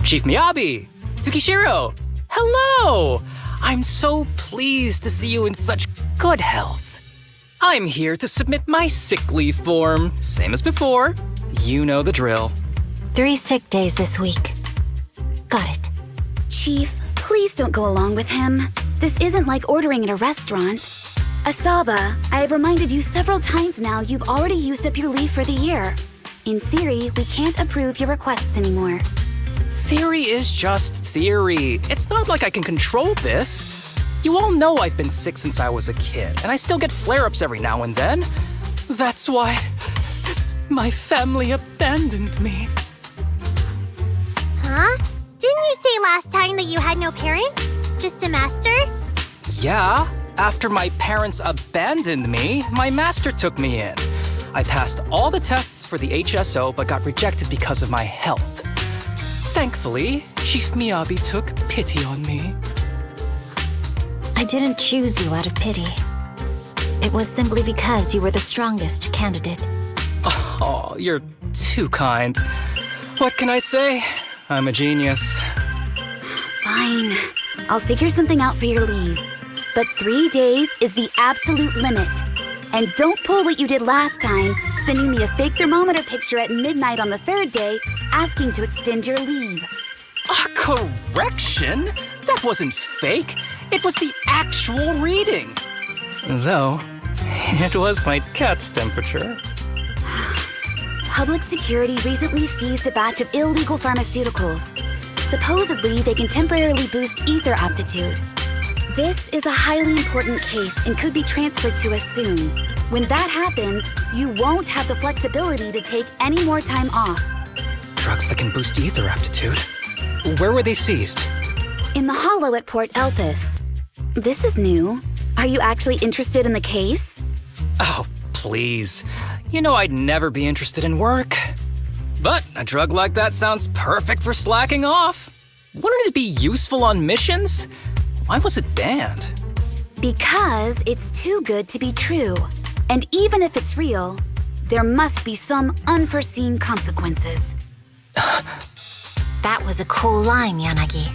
Chief Miyabi! Tsukishiro! Hello! I'm so pleased to see you in such good health. I'm here to submit my sick leave form, same as before. You know the drill. 3 sick days this week. Got it. Chief, please don't go along with him. This isn't like ordering at a restaurant. Asaba, I have reminded you several times now you've already used up your leave for the year. In theory, we can't approve your requests anymore. Theory is just theory. It's not like I can control this. You all know I've been sick since I was a kid, and I still get flare-ups every now and then. That's why my family abandoned me. Huh? Didn't you say last time that you had no parents? Just a master? Yeah, after my parents abandoned me, my master took me in. I passed all the tests for the HSO but got rejected because of my health. Thankfully, Chief Miyabi took pity on me. I didn't choose you out of pity. It was simply because you were the strongest candidate. Oh, you're too kind. What can I say? I'm a genius. Fine. I'll figure something out for your leave. But 3 days is the absolute limit. And don't pull what you did last time, sending me a fake thermometer picture at midnight on the 3rd day, asking to extend your leave. A correction? That wasn't fake. It was the actual reading. Though, it was my cat's temperature. Public security recently seized a batch of illegal pharmaceuticals. Supposedly, they can temporarily boost ether aptitude. This is a highly important case and could be transferred to us soon. When that happens, you won't have the flexibility to take any more time off. Drugs that can boost ether aptitude? Where were they seized? In the hollow at Port Elpis. This is new. Are you actually interested in the case? Oh, please. You know I'd never be interested in work. But a drug like that sounds perfect for slacking off. Wouldn't it be useful on missions? Why was it banned? Because it's too good to be true. And even if it's real, there must be some unforeseen consequences. That was a cool line, Yanagi.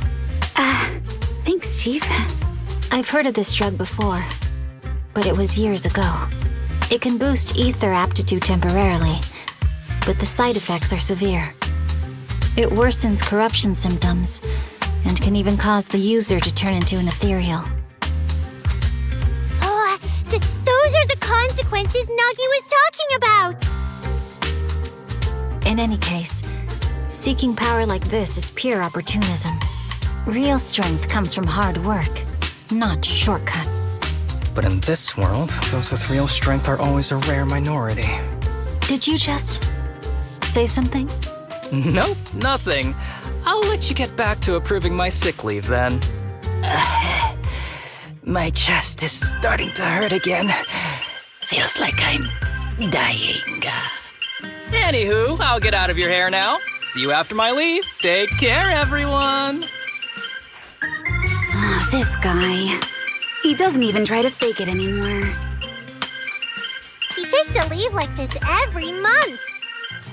Thanks, Chief. I've heard of this drug before, but it was years ago. It can boost ether aptitude temporarily, but the side effects are severe. It worsens corruption symptoms, and can even cause the user to turn into an ethereal. Oh, those are the consequences Nagi was talking about! In any case, seeking power like this is pure opportunism. Real strength comes from hard work, not shortcuts. But in this world, those with real strength are always a rare minority. Did you just say something? Nope, nothing. I'll let you get back to approving my sick leave then. My chest is starting to hurt again. Feels like I'm dying. Anywho, I'll get out of your hair now. See you after my leave. Take care, everyone. This guy. He doesn't even try to fake it anymore. He takes a leave like this every month.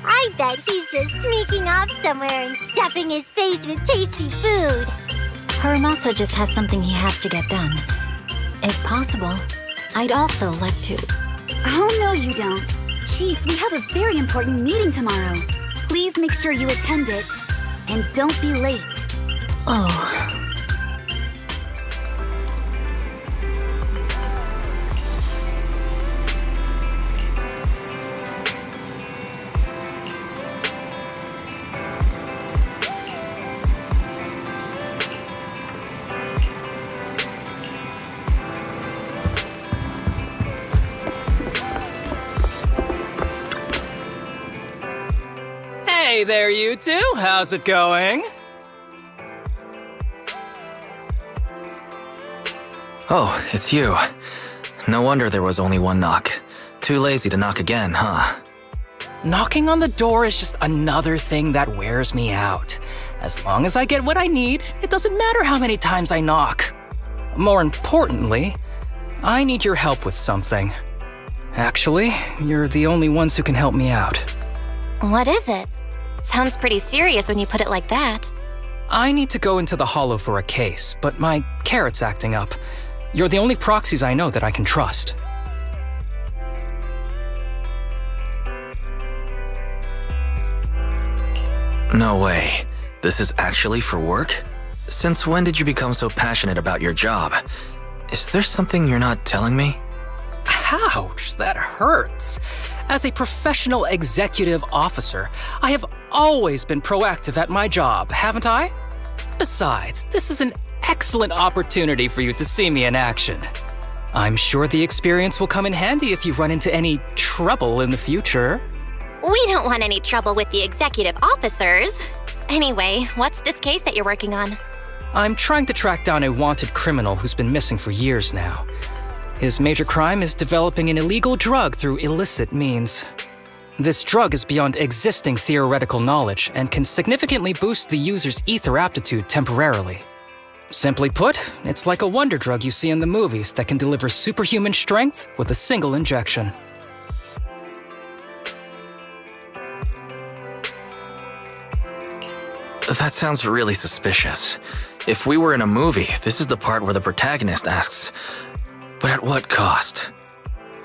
I bet he's just sneaking off somewhere and stuffing his face with tasty food. Harumasa just has something he has to get done. If possible, I'd also like to... Oh, no, you don't. Chief, we have a very important meeting tomorrow. Please make sure you attend it. And don't be late. Oh... Hey there, you two. How's it going? Oh, it's you. No wonder there was only one knock. Too lazy to knock again, huh? Knocking on the door is just another thing that wears me out. As long as I get what I need, it doesn't matter how many times I knock. More importantly, I need your help with something. Actually, you're the only ones who can help me out. What is it? Sounds pretty serious when you put it like that. I need to go into the Hollow for a case, but my carrot's acting up. You're the only proxies I know that I can trust. No way. This is actually for work? Since when did you become so passionate about your job? Is there something you're not telling me? Ouch, that hurts. As a professional executive officer, I have always been proactive at my job, haven't I? Besides, this is an excellent opportunity for you to see me in action. I'm sure the experience will come in handy if you run into any trouble in the future. We don't want any trouble with the executive officers. Anyway, what's this case that you're working on? I'm trying to track down a wanted criminal who's been missing for years now. His major crime is developing an illegal drug through illicit means. This drug is beyond existing theoretical knowledge and can significantly boost the user's ether aptitude temporarily. Simply put, it's like a wonder drug you see in the movies that can deliver superhuman strength with a single injection. That sounds really suspicious. If we were in a movie, this is the part where the protagonist asks, but at what cost?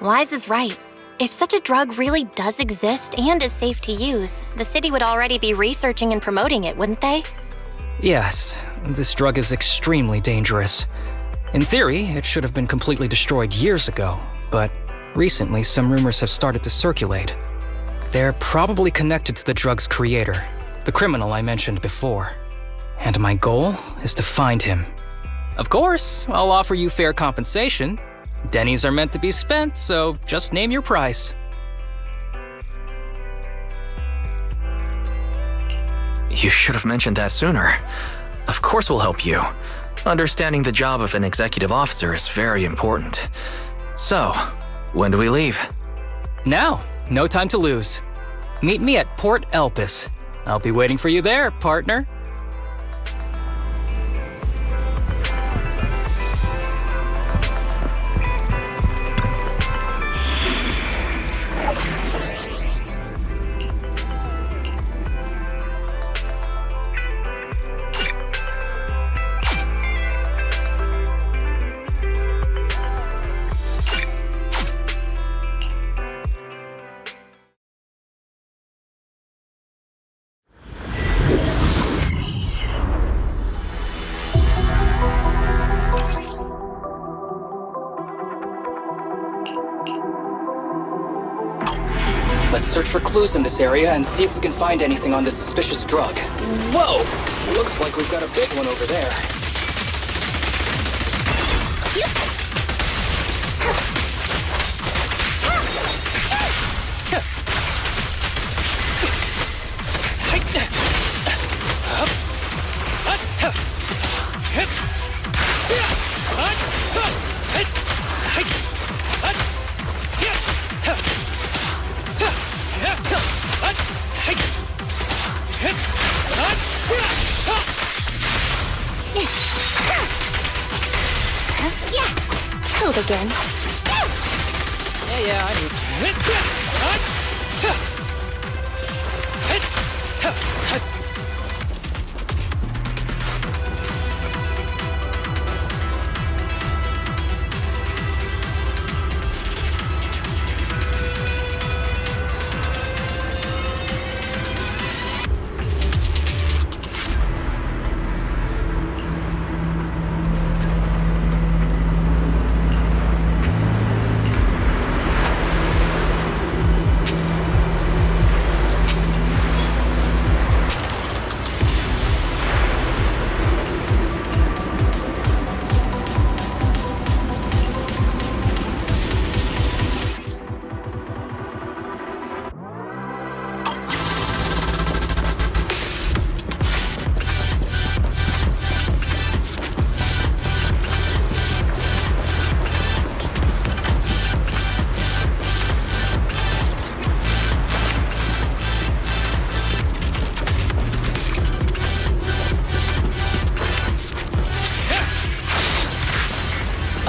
Wise is right. If such a drug really does exist and is safe to use, the city would already be researching and promoting it, wouldn't they? Yes, this drug is extremely dangerous. In theory, it should have been completely destroyed years ago, but recently some rumors have started to circulate. They're probably connected to the drug's creator, the criminal I mentioned before. And my goal is to find him. Of course, I'll offer you fair compensation. Dennies are meant to be spent, so just name your price. You should have mentioned that sooner. Of course we'll help you. Understanding the job of an executive officer is very important. So, when do we leave? Now, no time to lose. Meet me at Port Elpis. I'll be waiting for you there, partner. Let's search for clues in this area and see if we can find anything on this suspicious drug. Whoa! Looks like we've got a big one over there. Hold again. Yeah, I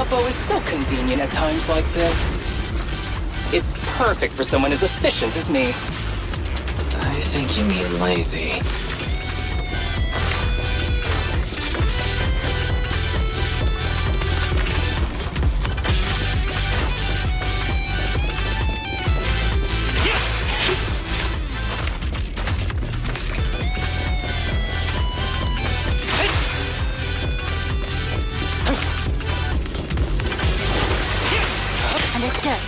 A bow is so convenient at times like this. It's perfect for someone as efficient as me. I think you mean lazy. Understood.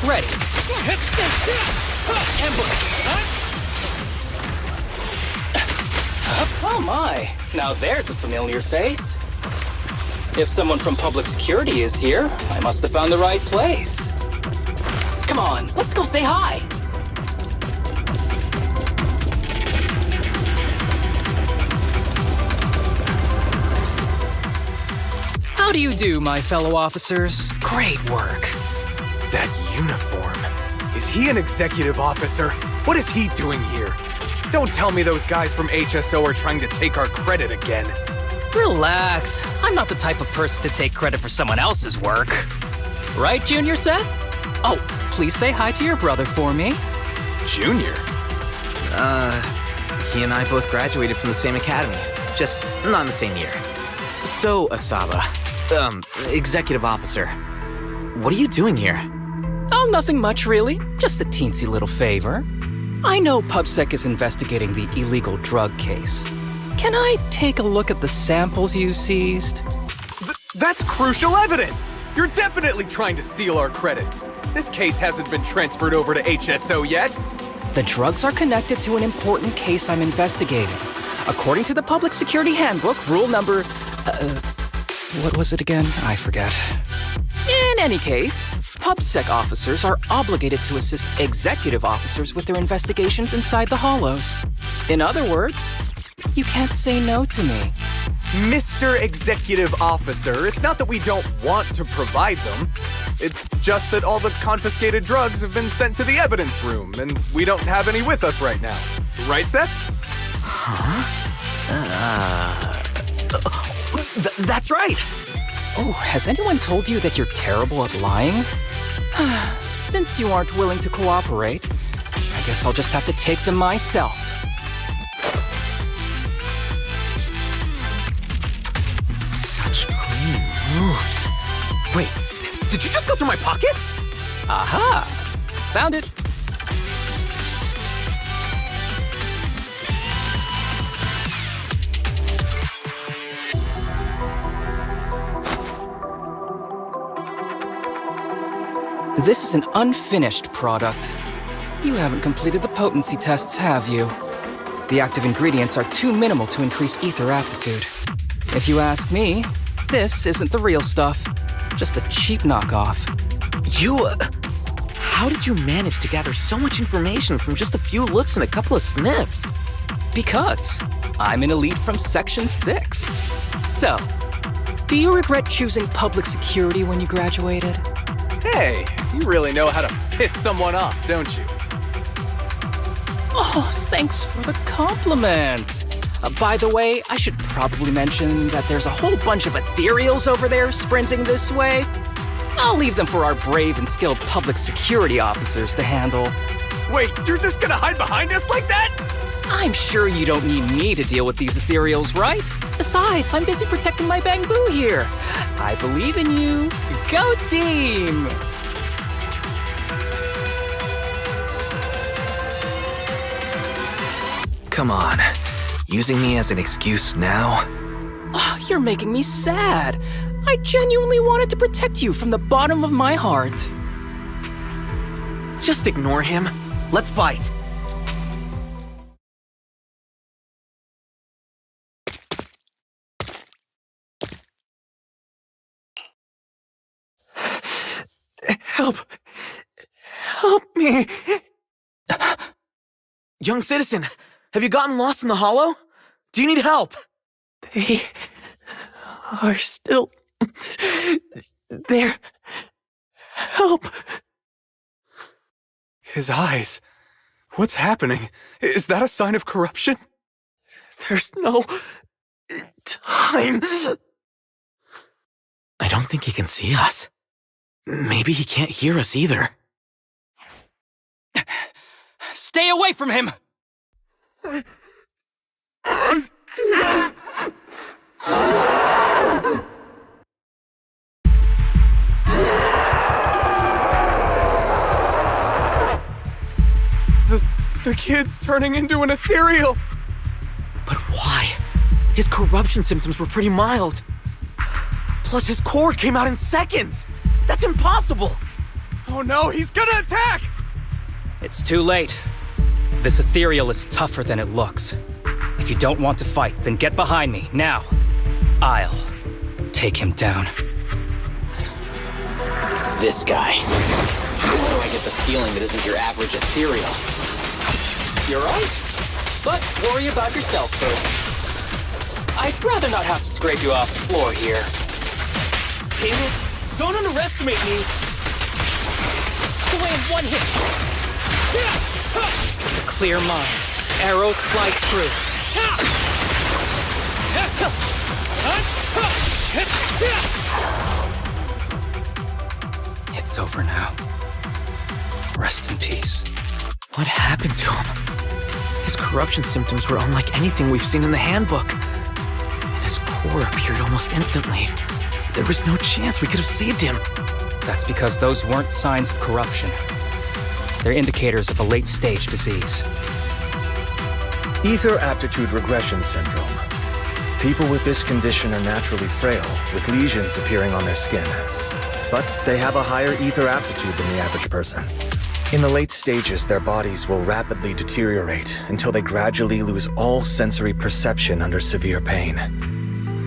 Ready. Oh my, now there's a familiar face. If someone from public security is here, I must have found the right place. Come on, let's go say hi. How do you do, my fellow officers? Great work. That uniform. Is he an executive officer? What is he doing here? Don't tell me those guys from HSO are trying to take our credit again. Relax. I'm not the type of person to take credit for someone else's work. Right, Junior Seth? Oh, please say hi to your brother for me. Junior? He and I both graduated from the same academy. Just not in the same year. So, Asaba, executive officer, what are you doing here? Oh, nothing much, really. Just a teensy little favor. I know PubSec is investigating the illegal drug case. Can I take a look at the samples you seized? That's crucial evidence! You're definitely trying to steal our credit. This case hasn't been transferred over to HSO yet. The drugs are connected to an important case I'm investigating. According to the Public Security Handbook, rule number... what was it again? I forget. In any case, PubSec officers are obligated to assist executive officers with their investigations inside the hollows. In other words, you can't say no to me. Mr. Executive Officer, it's not that we don't want to provide them. It's just that all the confiscated drugs have been sent to the evidence room, and we don't have any with us right now. Right, Seth? That's right! Oh, has anyone told you that you're terrible at lying? Since you aren't willing to cooperate, I guess I'll just have to take them myself. Such clean moves. Wait, did you just go through my pockets? Aha! Found it. This is an unfinished product. You haven't completed the potency tests, have you? The active ingredients are too minimal to increase ether aptitude. If you ask me, this isn't the real stuff. Just a cheap knockoff. How did you manage to gather so much information from just a few looks and a couple of sniffs? Because I'm an elite from Section 6. So, do you regret choosing public security when you graduated? Hey, you really know how to piss someone off, don't you? Oh, thanks for the compliment. By the way, I should probably mention that there's a whole bunch of ethereals over there sprinting this way. I'll leave them for our brave and skilled public security officers to handle. Wait, you're just gonna hide behind us like that? I'm sure you don't need me to deal with these ethereals, right? Besides, I'm busy protecting my bamboo here. I believe in you. Go team! Come on. Using me as an excuse now? Oh, you're making me sad. I genuinely wanted to protect you from the bottom of my heart. Just ignore him. Let's fight. Help! Help me! Young citizen, have you gotten lost in the hollow? Do you need help? They are still there. Help! His eyes. What's happening? Is that a sign of corruption? There's no time. I don't think he can see us. Maybe he can't hear us either. Stay away from him! The kid's turning into an ethereal! But why? His corruption symptoms were pretty mild. Plus his core came out in seconds! That's impossible! Oh no, he's gonna attack! It's too late. This ethereal is tougher than it looks. If you don't want to fight, then get behind me, now. I'll take him down. This guy. Why do I get the feeling that isn't your average ethereal? You're right. But worry about yourself first. I'd rather not have to scrape you off the floor here. Damn it! Don't underestimate me! Away in one hit! Clear mind. Arrows fly through. It's over now. Rest in peace. What happened to him? His corruption symptoms were unlike anything we've seen in the handbook. And his core appeared almost instantly. There was no chance we could have saved him. That's because those weren't signs of corruption. They're indicators of a late-stage disease. Ether aptitude regression syndrome. People with this condition are naturally frail, with lesions appearing on their skin. But they have a higher ether aptitude than the average person. In the late stages, their bodies will rapidly deteriorate until they gradually lose all sensory perception under severe pain.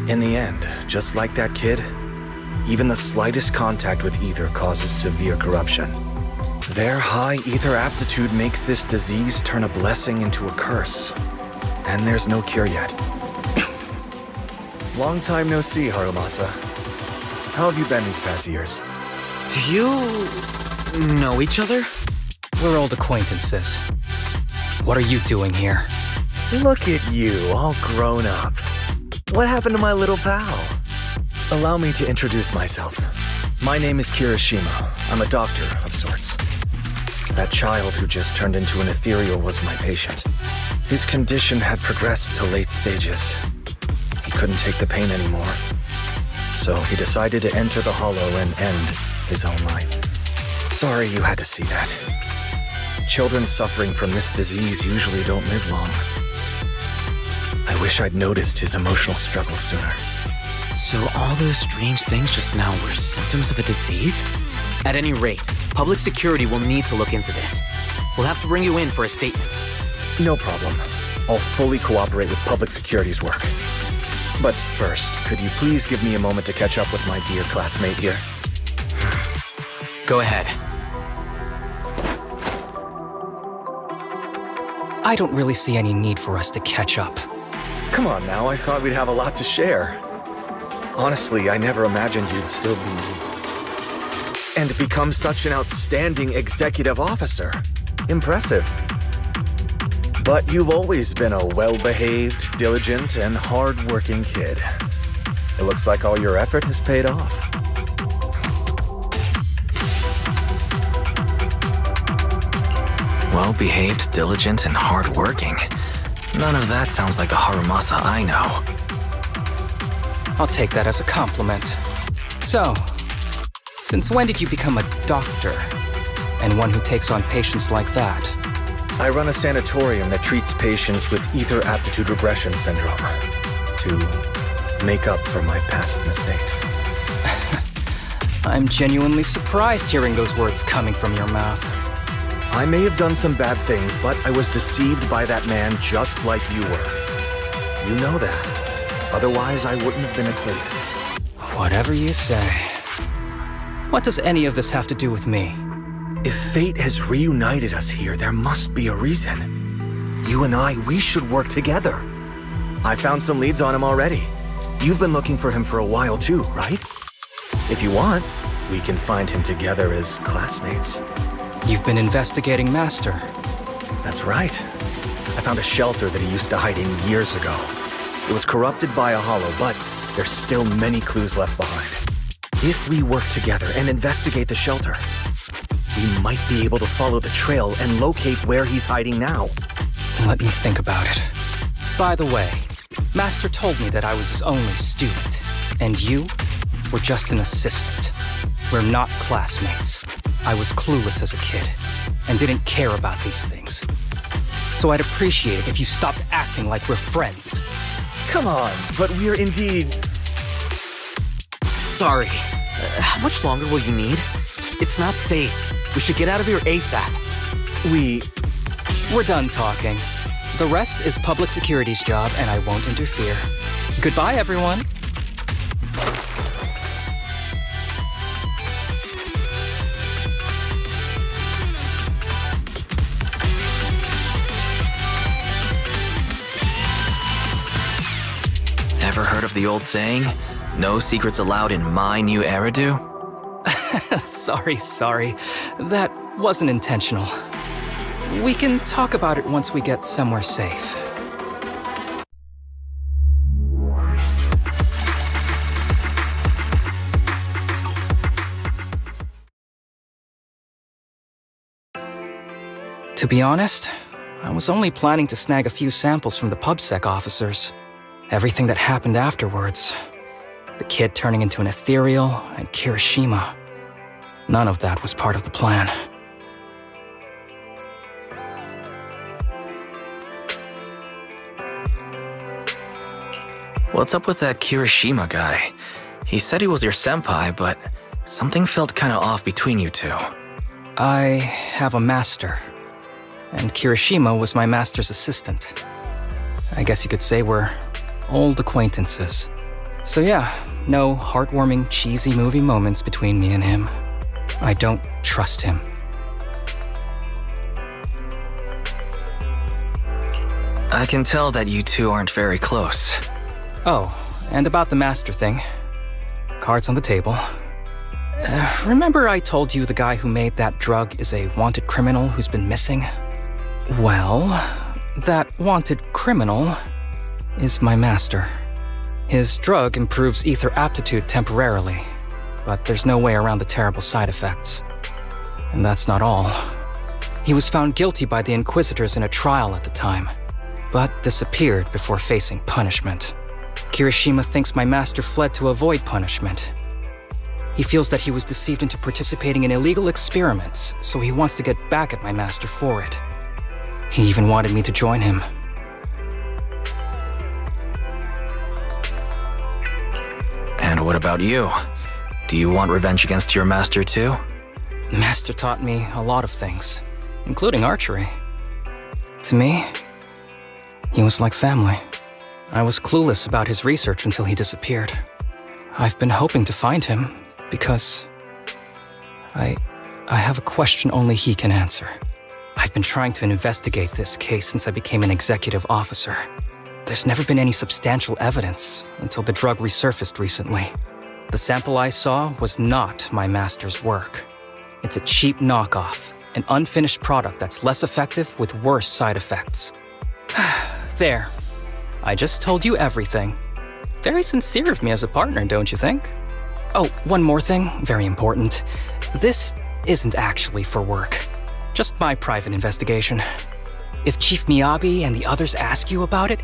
In the end, just like that kid, even the slightest contact with ether causes severe corruption. Their high ether aptitude makes this disease turn a blessing into a curse. And there's no cure yet. Long time no see, Harumasa. How have you been these past years? Do you know each other? We're old acquaintances. What are you doing here? Look at you, all grown up. What happened to my little pal? Allow me to introduce myself. My name is Kirishima. I'm a doctor of sorts. That child who just turned into an ethereal was my patient. His condition had progressed to late stages. He couldn't take the pain anymore. So he decided to enter the Hollow and end his own life. Sorry you had to see that. Children suffering from this disease usually don't live long. I wish I'd noticed his emotional struggles sooner. So all those strange things just now were symptoms of a disease? At any rate, public security will need to look into this. We'll have to bring you in for a statement. No problem. I'll fully cooperate with public security's work. But first, could you please give me a moment to catch up with my dear classmate here? Go ahead. I don't really see any need for us to catch up. Come on now, I thought we'd have a lot to share. Honestly, I never imagined you'd still be... and become such an outstanding executive officer. Impressive. But you've always been a well-behaved, diligent, and hard-working kid. It looks like all your effort has paid off. Well-behaved, diligent, and hardworking. None of that sounds like the Harumasa I know. I'll take that as a compliment. So, since when did you become a doctor? And one who takes on patients like that? I run a sanatorium that treats patients with ether aptitude regression syndrome to make up for my past mistakes. I'm genuinely surprised hearing those words coming from your mouth. I may have done some bad things, but I was deceived by that man just like you were. You know that. Otherwise, I wouldn't have been acquitted. Whatever you say. What does any of this have to do with me? If fate has reunited us here, there must be a reason. You and I, we should work together. I found some leads on him already. You've been looking for him for a while too, right? If you want, we can find him together as classmates. You've been investigating Master. That's right. I found a shelter that he used to hide in years ago. It was corrupted by a hollow, but there's still many clues left behind. If we work together and investigate the shelter, we might be able to follow the trail and locate where he's hiding now. Let me think about it. By the way, Master told me that I was his only student, and you were just an assistant. We're not classmates. I was clueless as a kid, and didn't care about these things. So I'd appreciate it if you stopped acting like we're friends. Come on, but we're indeed... Sorry. How much longer will you need? It's not safe. We should get out of here ASAP. We're done talking. The rest is public security's job, and I won't interfere. Goodbye, everyone. Ever heard of the old saying, no secrets allowed in my new Eridu? Sorry. That wasn't intentional. We can talk about it once we get somewhere safe. To be honest, I was only planning to snag a few samples from the PubSec officers. Everything that happened afterwards. The kid turning into an ethereal, and Kirishima. None of that was part of the plan. What's up with that Kirishima guy? He said he was your senpai, but something felt kinda off between you two. I have a master, and Kirishima was my master's assistant. I guess you could say we're old acquaintances. So yeah, no heartwarming, cheesy movie moments between me and him. I don't trust him. I can tell that you two aren't very close. Oh, and about the master thing. Cards on the table. Remember I told you the guy who made that drug is a wanted criminal who's been missing? Well, that wanted criminal is my master. His drug improves ether aptitude temporarily, but there's no way around the terrible side effects. And that's not all. He was found guilty by the Inquisitors in a trial at the time, but disappeared before facing punishment. Kirishima thinks my master fled to avoid punishment. He feels that he was deceived into participating in illegal experiments, so he wants to get back at my master for it. He even wanted me to join him. And what about you? Do you want revenge against your master too? Master taught me a lot of things, including archery. To me, he was like family. I was clueless about his research until he disappeared. I've been hoping to find him because I have a question only he can answer. I've been trying to investigate this case since I became an executive officer. There's never been any substantial evidence until the drug resurfaced recently. The sample I saw was not my master's work. It's a cheap knockoff, an unfinished product that's less effective with worse side effects. There. I just told you everything. Very sincere of me as a partner, don't you think? Oh, one more thing, very important. This isn't actually for work. Just my private investigation. If Chief Miyabi and the others ask you about it,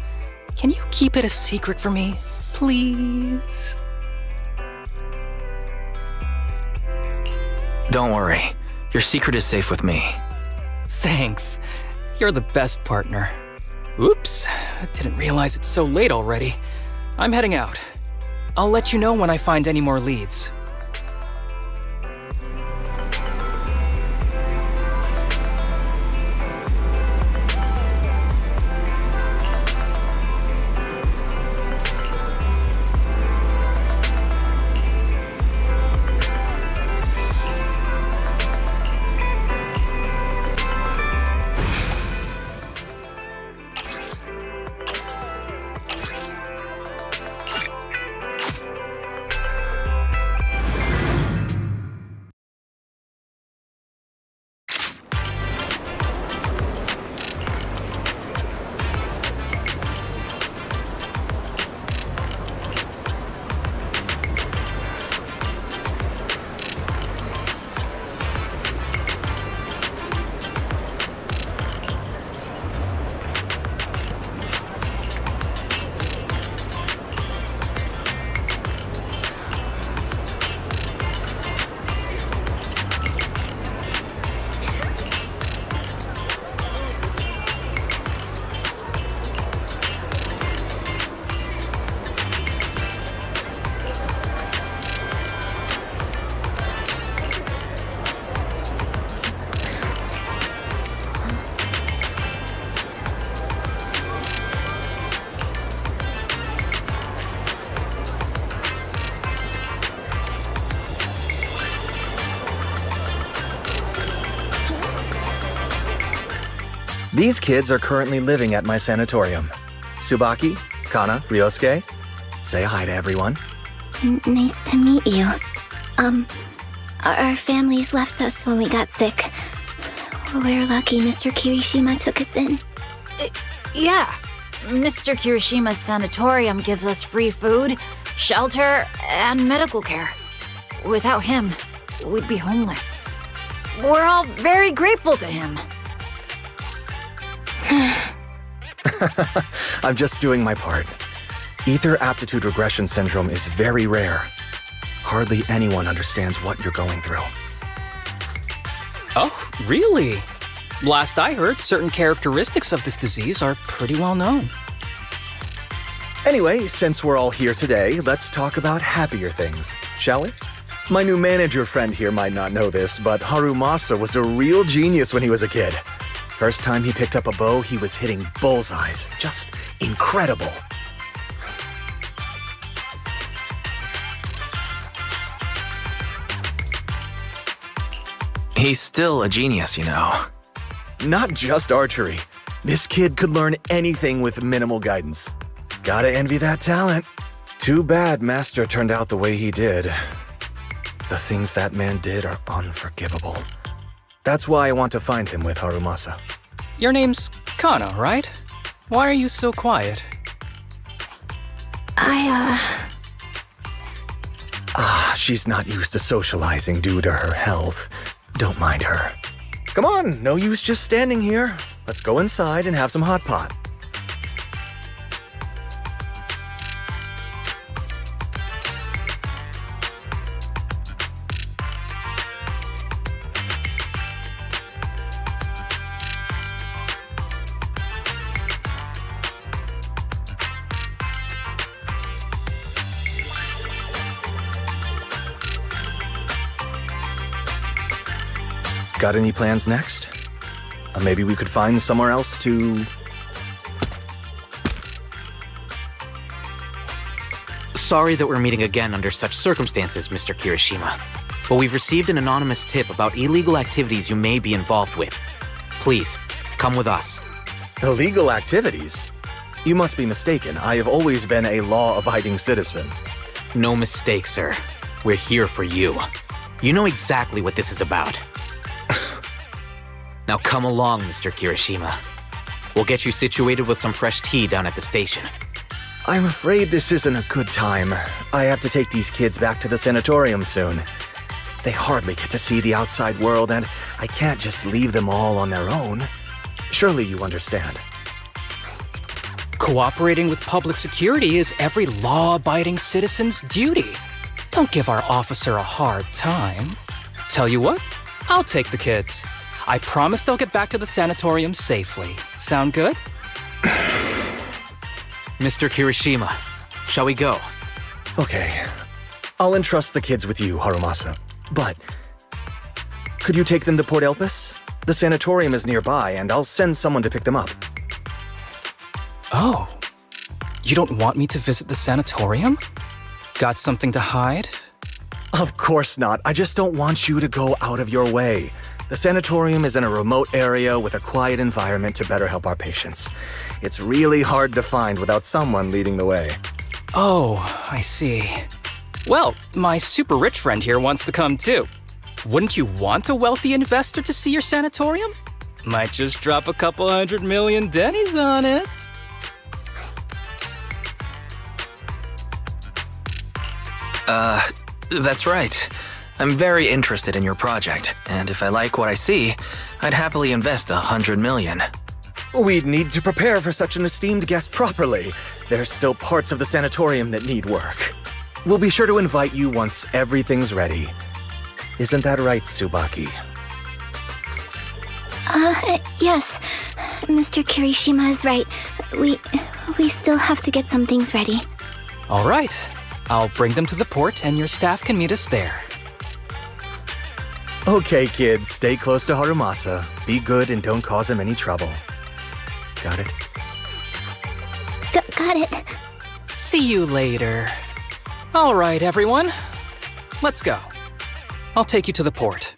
can you keep it a secret for me, please? Don't worry. Your secret is safe with me. Thanks. You're the best partner. Oops, I didn't realize it's so late already. I'm heading out. I'll let you know when I find any more leads. These kids are currently living at my sanatorium. Tsubaki, Kana, Ryosuke, say hi to everyone. Nice to meet you. Our families left us when we got sick. We're lucky Mr. Kirishima took us in. Yeah. Mr. Kirishima's sanatorium gives us free food, shelter, and medical care. Without him, we'd be homeless. We're all very grateful to him. I'm just doing my part. Ether aptitude regression syndrome is very rare. Hardly anyone understands what you're going through. Oh, really? Last I heard, certain characteristics of this disease are pretty well known. Anyway, since we're all here today, let's talk about happier things, shall we? My new manager friend here might not know this, but Harumasa was a real genius when he was a kid. First time he picked up a bow, he was hitting bullseyes. Just incredible. He's still a genius, you know. Not just archery. This kid could learn anything with minimal guidance. Gotta envy that talent. Too bad Master turned out the way he did. The things that man did are unforgivable. That's why I want to find him with Harumasa. Your name's Kana, right? Why are you so quiet? She's not used to socializing due to her health. Don't mind her. Come on, no use just standing here. Let's go inside and have some hot pot. Got any plans next? Maybe we could find somewhere else to... Sorry that we're meeting again under such circumstances, Mr. Kirishima. But we've received an anonymous tip about illegal activities you may be involved with. Please, come with us. Illegal activities? You must be mistaken. I have always been a law-abiding citizen. No mistake, sir. We're here for you. You know exactly what this is about. Now come along, Mr. Kirishima. We'll get you situated with some fresh tea down at the station. I'm afraid this isn't a good time. I have to take these kids back to the sanatorium soon. They hardly get to see the outside world, and I can't just leave them all on their own. Surely you understand. Cooperating with public security is every law-abiding citizen's duty. Don't give our officer a hard time. Tell you what, I'll take the kids. I promise they'll get back to the sanatorium safely. Sound good? Mr. Kirishima, shall we go? Okay. I'll entrust the kids with you, Harumasa. But could you take them to Port Elpis? The sanatorium is nearby, and I'll send someone to pick them up. Oh. You don't want me to visit the sanatorium? Got something to hide? Of course not. I just don't want you to go out of your way. The sanatorium is in a remote area with a quiet environment to better help our patients. It's really hard to find without someone leading the way. Oh, I see. Well, my super rich friend here wants to come too. Wouldn't you want a wealthy investor to see your sanatorium? Might just drop a couple $100 million dennies on it. That's right. I'm very interested in your project, and if I like what I see, I'd happily invest $100 million. We'd need to prepare for such an esteemed guest properly. There's still parts of the sanatorium that need work. We'll be sure to invite you once everything's ready. Isn't that right, Tsubaki? Yes. Mr. Kirishima is right. We still have to get some things ready. All right. I'll bring them to the port and your staff can meet us there. Okay, kids, stay close to Harumasa. Be good and don't cause him any trouble. Got it? Got it. See you later. All right, everyone. Let's go. I'll take you to the port.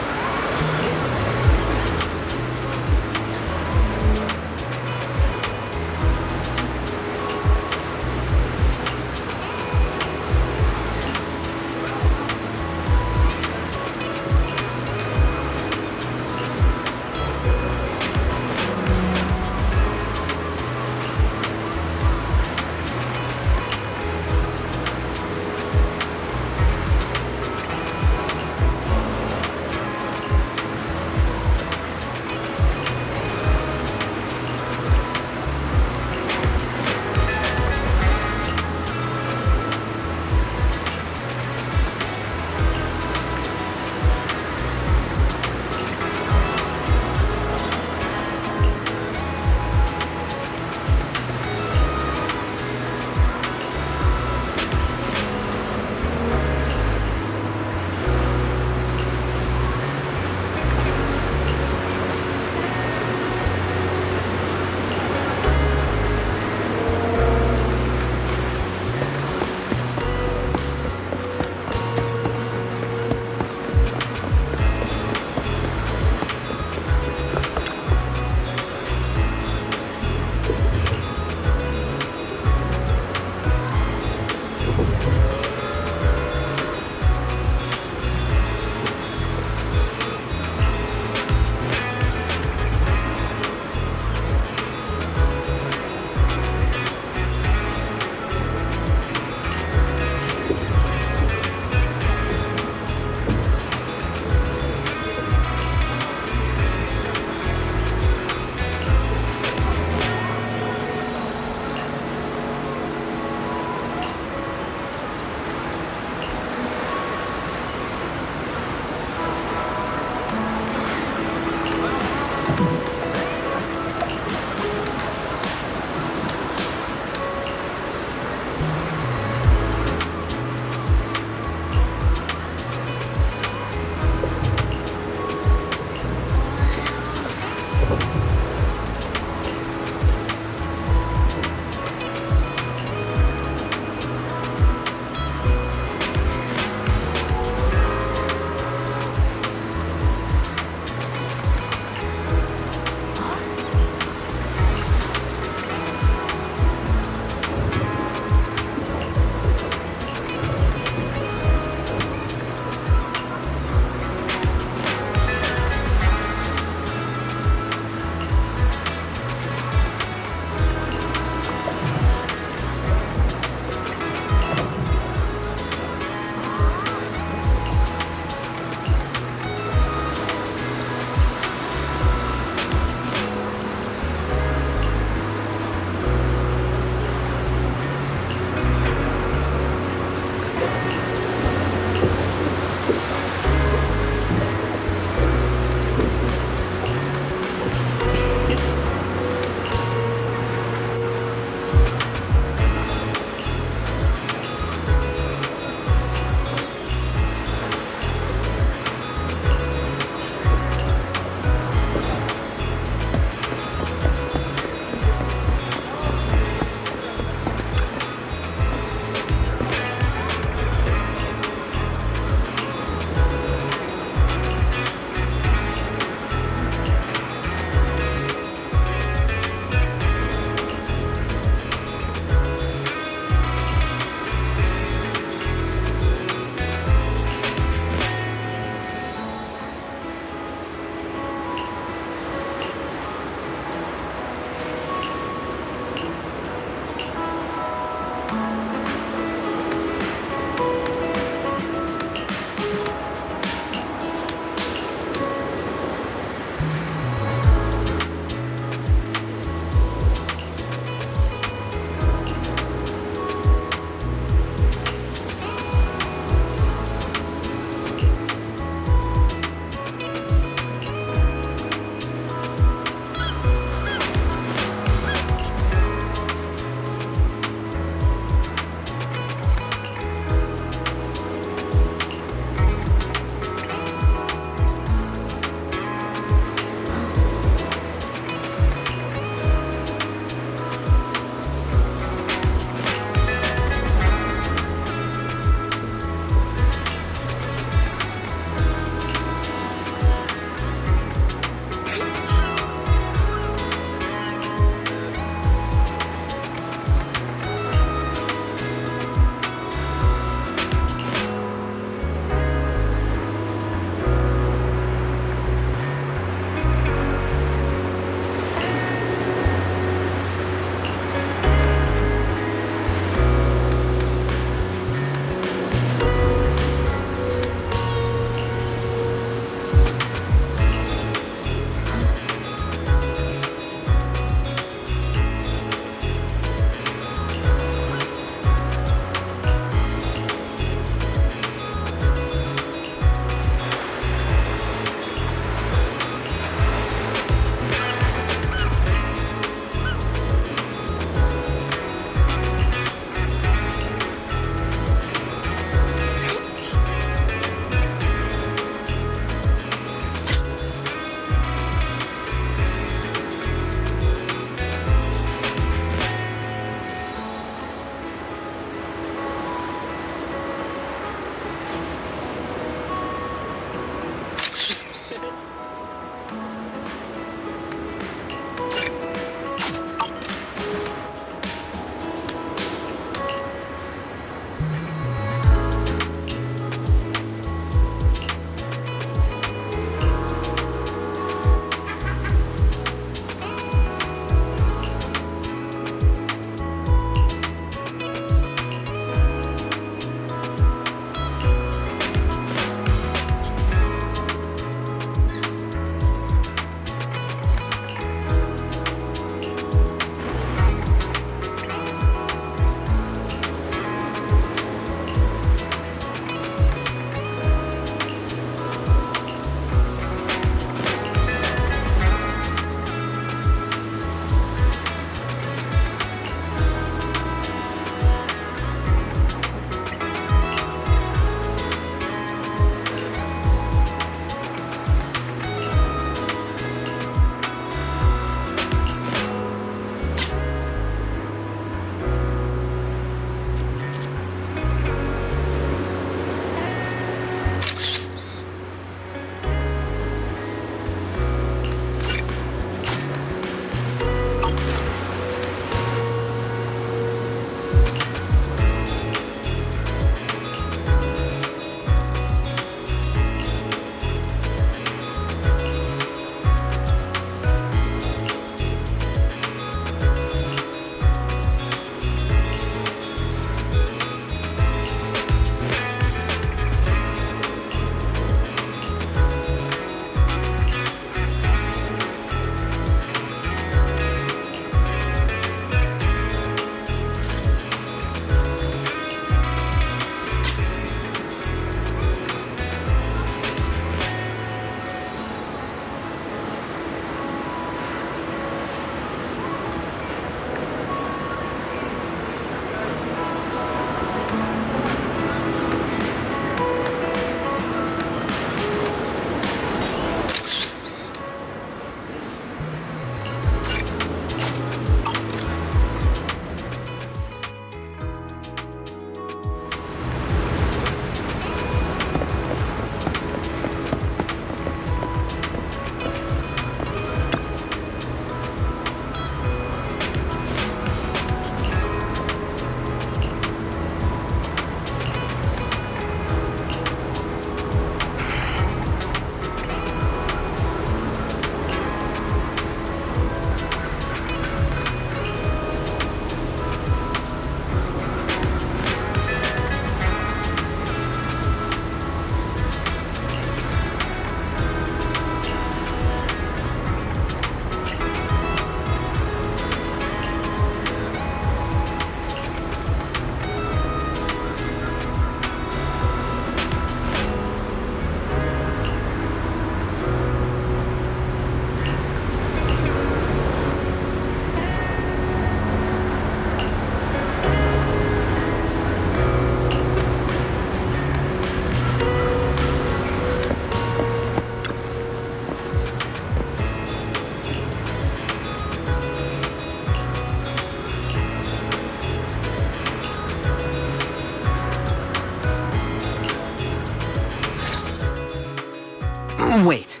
Wait,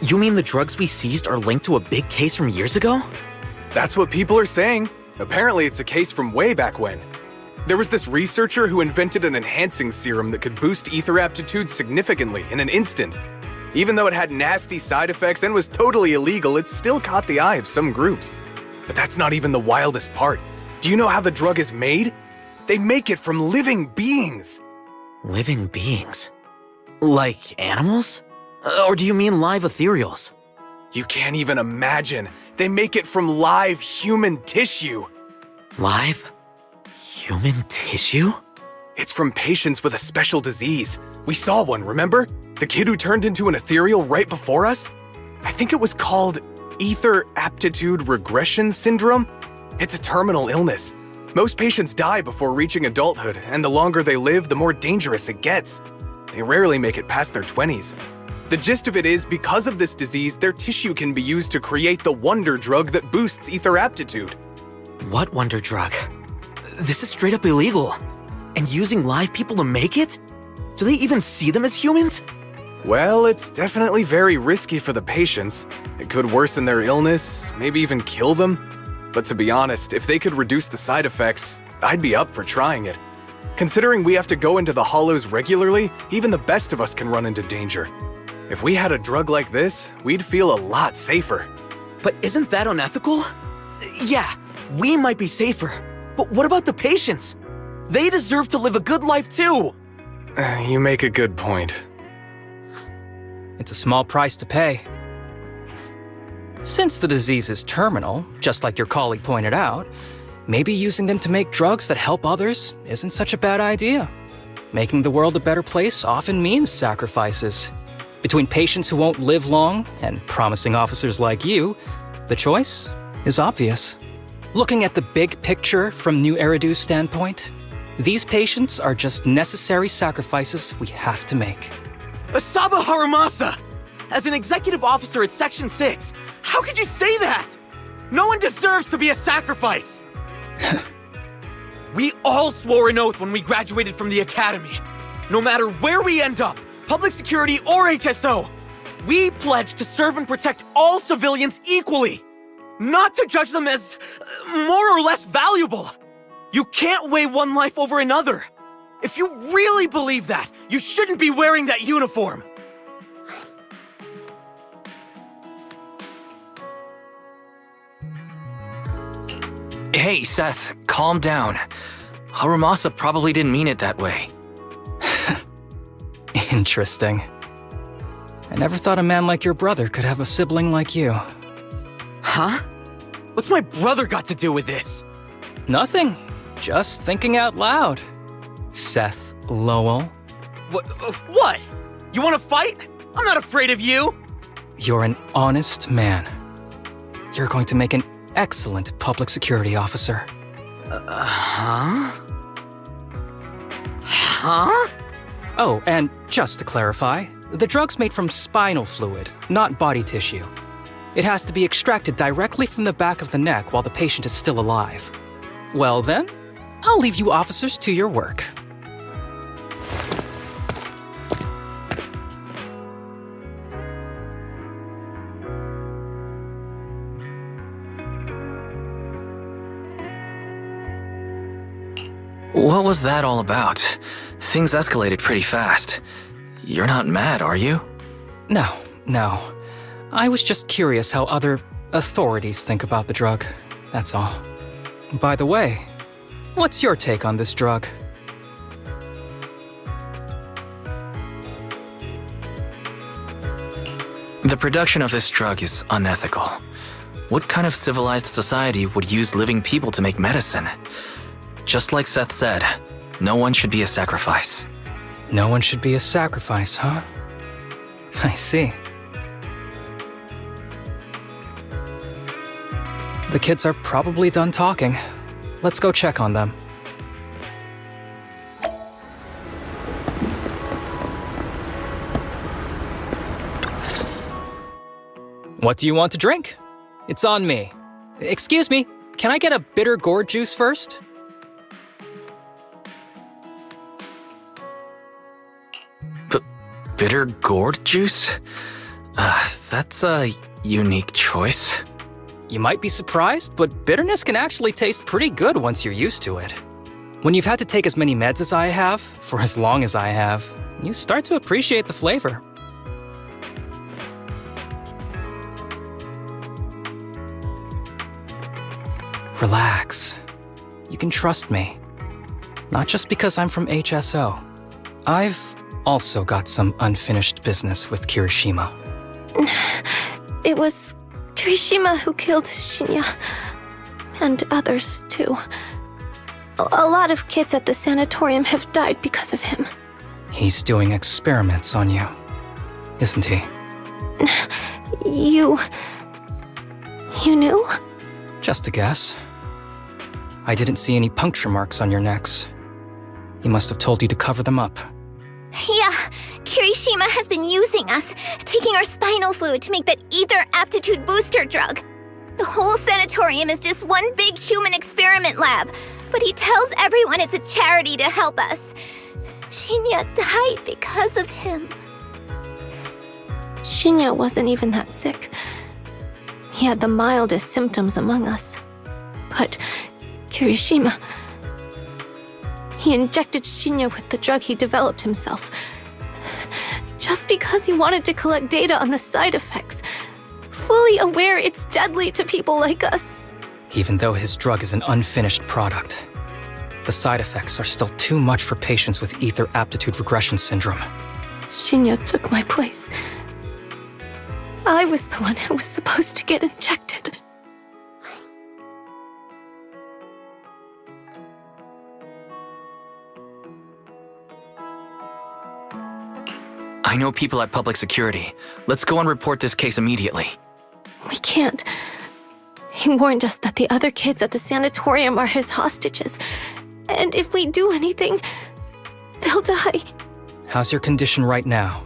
you mean the drugs we seized are linked to a big case from years ago? That's what people are saying. Apparently it's a case from way back when. There was this researcher who invented an enhancing serum that could boost ether aptitude significantly in an instant. Even though it had nasty side effects and was totally illegal, it still caught the eye of some groups. But that's not even the wildest part. Do you know how the drug is made? They make it from living beings. Living beings? Like animals? Or do you mean live ethereals? You can't even imagine. They make it from live human tissue. Live? Human tissue? It's from patients with a special disease. We saw one, remember? The kid who turned into an ethereal right before us? I think it was called Ether Aptitude Regression Syndrome. It's a terminal illness. Most patients die before reaching adulthood, and the longer they live, the more dangerous it gets. They rarely make it past their 20s. The gist of it is, because of this disease, their tissue can be used to create the wonder drug that boosts ether aptitude. What wonder drug? This is straight up illegal. And using live people to make it? Do they even see them as humans? Well, it's definitely very risky for the patients. It could worsen their illness, maybe even kill them. But to be honest, if they could reduce the side effects, I'd be up for trying it. Considering we have to go into the hollows regularly, even the best of us can run into danger. If we had a drug like this, we'd feel a lot safer. But isn't that unethical? Yeah, we might be safer, but what about the patients? They deserve to live a good life too! You make a good point. It's a small price to pay. Since the disease is terminal, just like your colleague pointed out, maybe using them to make drugs that help others isn't such a bad idea. Making the world a better place often means sacrifices. Between patients who won't live long and promising officers like you, the choice is obvious. Looking at the big picture from New Eridu's standpoint, these patients are just necessary sacrifices we have to make. Asaba Harumasa! As an executive officer at Section 6, how could you say that? No one deserves to be a sacrifice! We all swore an oath when we graduated from the academy. No matter where we end up, public security or HSO, we pledged to serve and protect all civilians equally, not to judge them as more or less valuable. You can't weigh one life over another. If you really believe that, you shouldn't be wearing that uniform. Hey, Seth, calm down. Harumasa probably didn't mean it that way. Interesting. I never thought a man like your brother could have a sibling like you. Huh? What's my brother got to do with this? Nothing. Just thinking out loud. Seth Lowell. What? You want to fight? I'm not afraid of you! You're an honest man. You're going to make an excellent public security officer. Huh? Huh? Oh, and just to clarify, the drug's made from spinal fluid, not body tissue. It has to be extracted directly from the back of the neck while the patient is still alive. Well then, I'll leave you officers to your work. What was that all about? Things escalated pretty fast. You're not mad, are you? No. I was just curious how other authorities think about the drug, that's all. By the way, what's your take on this drug? The production of this drug is unethical. What kind of civilized society would use living people to make medicine? Just like Seth said, no one should be a sacrifice. No one should be a sacrifice, huh? I see. The kids are probably done talking. Let's go check on them. What do you want to drink? It's on me. Excuse me, can I get a bitter gourd juice first? Bitter gourd juice? That's a unique choice. You might be surprised, but bitterness can actually taste pretty good once you're used to it. When you've had to take as many meds as I have, for as long as I have, you start to appreciate the flavor. Relax. You can trust me. Not just because I'm from HSO. I've also got some unfinished business with Kirishima. It was Kirishima who killed Shinya. And others, too. A lot of kids at the sanatorium have died because of him. He's doing experiments on you, isn't he? You knew? Just a guess. I didn't see any puncture marks on your necks. He must have told you to cover them up. Yeah, Kirishima has been using us, taking our spinal fluid to make that ether aptitude booster drug. The whole sanatorium is just one big human experiment lab, but he tells everyone it's a charity to help us. Shinya died because of him. Shinya wasn't even that sick. He had the mildest symptoms among us. But Kirishima... He injected Shinya with the drug he developed himself. Just because he wanted to collect data on the side effects, fully aware it's deadly to people like us. Even though his drug is an unfinished product, the side effects are still too much for patients with ether aptitude regression syndrome. Shinya took my place. I was the one who was supposed to get injected. I know people at public security. Let's go and report this case immediately. We can't. He warned us that the other kids at the sanatorium are his hostages. And if we do anything, they'll die. How's your condition right now?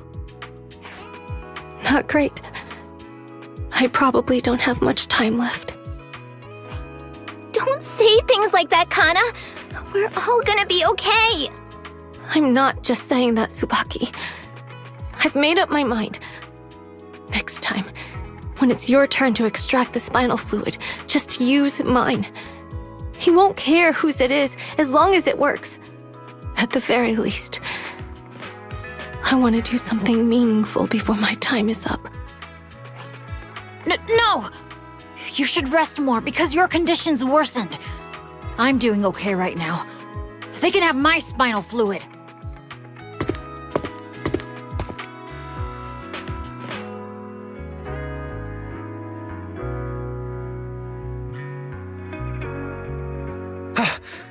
Not great. I probably don't have much time left. Don't say things like that, Kana. We're all gonna be okay. I'm not just saying that, Tsubaki. I've made up my mind. Next time, when it's your turn to extract the spinal fluid, just use mine. He won't care whose it is, as long as it works. At the very least, I want to do something meaningful before my time is up. No! You should rest more because your condition's worsened. I'm doing okay right now. They can have my spinal fluid.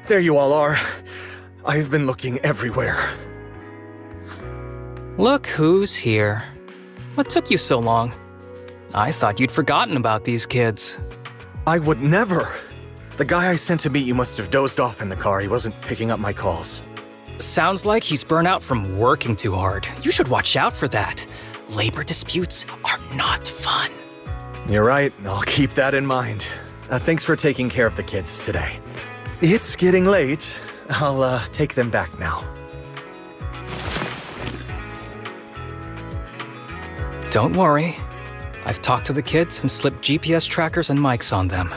There you all are. I've been looking everywhere. Look who's here. What took you so long? I thought you'd forgotten about these kids. I would never. The guy I sent to meet you must have dozed off in the car. He wasn't picking up my calls. Sounds like he's burnt out from working too hard. You should watch out for that. Labor disputes are not fun. You're right. I'll keep that in mind. Thanks for taking care of the kids today. It's getting late. I'll take them back now. Don't worry. I've talked to the kids and slipped GPS trackers and mics on them.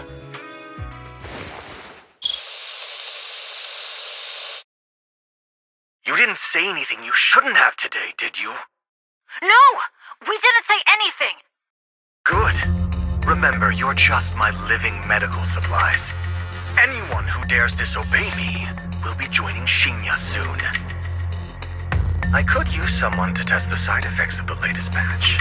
You didn't say anything you shouldn't have today, did you? No! We didn't say anything! Good. Remember, you're just my living medical supplies. Anyone who dares disobey me will be joining Shinya soon. I could use someone to test the side effects of the latest batch.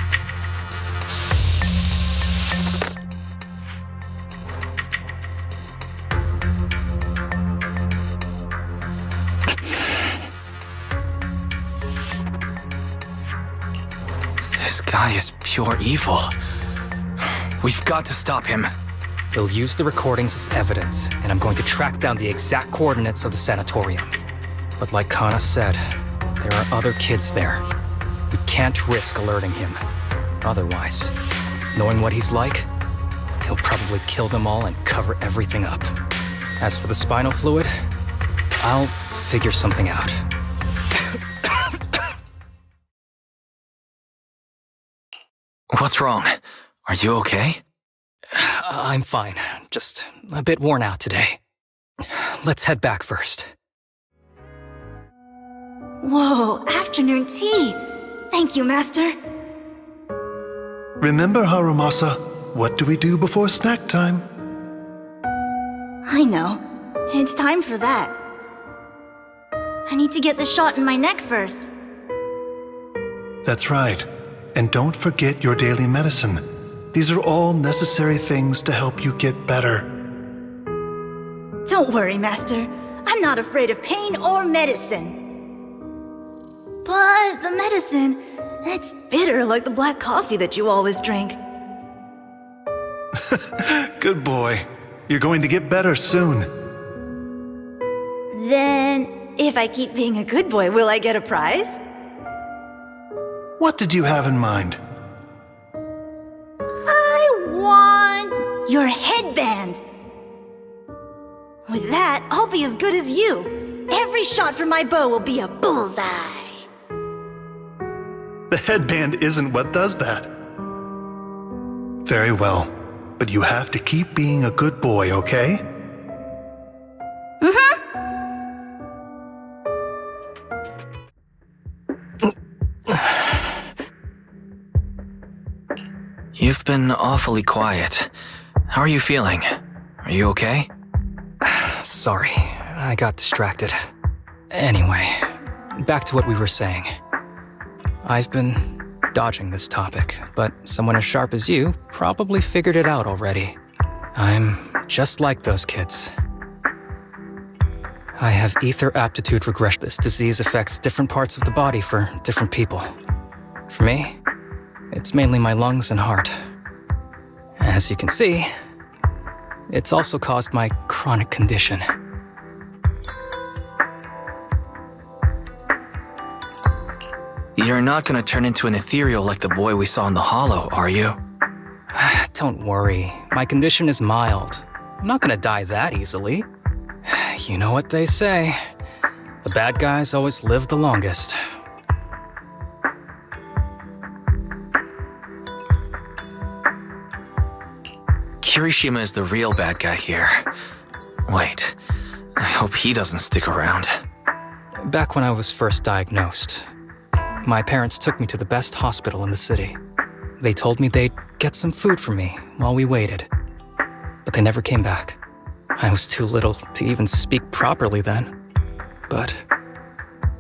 This guy is pure evil. We've got to stop him. We'll use the recordings as evidence, and I'm going to track down the exact coordinates of the sanatorium. But like Kana said, there are other kids there. We can't risk alerting him. Otherwise, knowing what he's like, he'll probably kill them all and cover everything up. As for the spinal fluid, I'll figure something out. What's wrong? Are you okay? I'm fine. Just a bit worn out today. Let's head back first. Whoa, afternoon tea! Thank you, Master. Remember, Harumasa, what do we do before snack time? I know. It's time for that. I need to get the shot in my neck first. That's right. And don't forget your daily medicine. These are all necessary things to help you get better. Don't worry, Master. I'm not afraid of pain or medicine. But the medicine, it's bitter like the black coffee that you always drink. Good boy. You're going to get better soon. Then, if I keep being a good boy, will I get a prize? What did you have in mind? I want your headband. With that, I'll be as good as you. Every shot from my bow will be a bullseye. The headband isn't what does that. Very well, but you have to keep being a good boy, okay? You've been awfully quiet. How are you feeling? Are you okay? Sorry, I got distracted. Anyway, back to what we were saying. I've been dodging this topic, but someone as sharp as you probably figured it out already. I'm just like those kids. I have ether aptitude regression. This disease affects different parts of the body for different people. For me, it's mainly my lungs and heart. As you can see, it's also caused my chronic condition. You're not gonna turn into an ethereal like the boy we saw in the hollow, are you? Don't worry, my condition is mild. I'm not gonna die that easily. You know what they say, the bad guys always live the longest. Kirishima is the real bad guy here. Wait, I hope he doesn't stick around. Back when I was first diagnosed, my parents took me to the best hospital in the city. They told me they'd get some food for me while we waited. But they never came back. I was too little to even speak properly then. But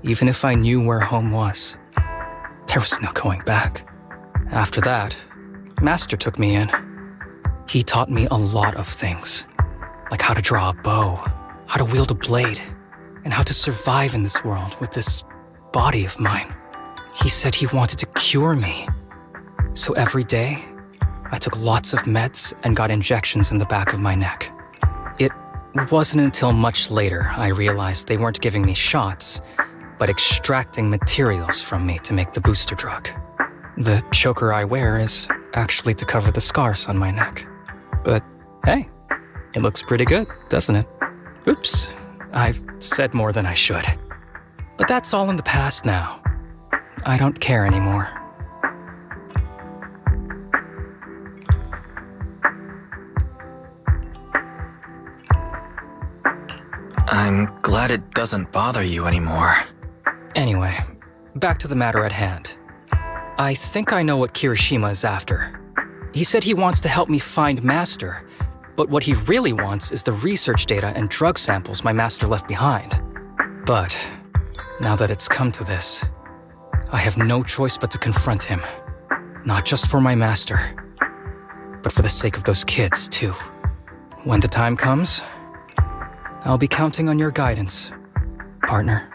even if I knew where home was, there was no going back. After that, Master took me in. He taught me a lot of things, like how to draw a bow, how to wield a blade, and how to survive in this world with this body of mine. He said he wanted to cure me. So every day, I took lots of meds and got injections in the back of my neck. It wasn't until much later I realized they weren't giving me shots, but extracting materials from me to make the booster drug. The choker I wear is actually to cover the scars on my neck. But hey, it looks pretty good, doesn't it? Oops, I've said more than I should. But that's all in the past now. I don't care anymore. I'm glad it doesn't bother you anymore. Anyway, back to the matter at hand. I think I know what Kirishima is after. He said he wants to help me find Master, but what he really wants is the research data and drug samples my master left behind. But now that it's come to this, I have no choice but to confront him. Not just for my master, but for the sake of those kids, too. When the time comes, I'll be counting on your guidance, partner.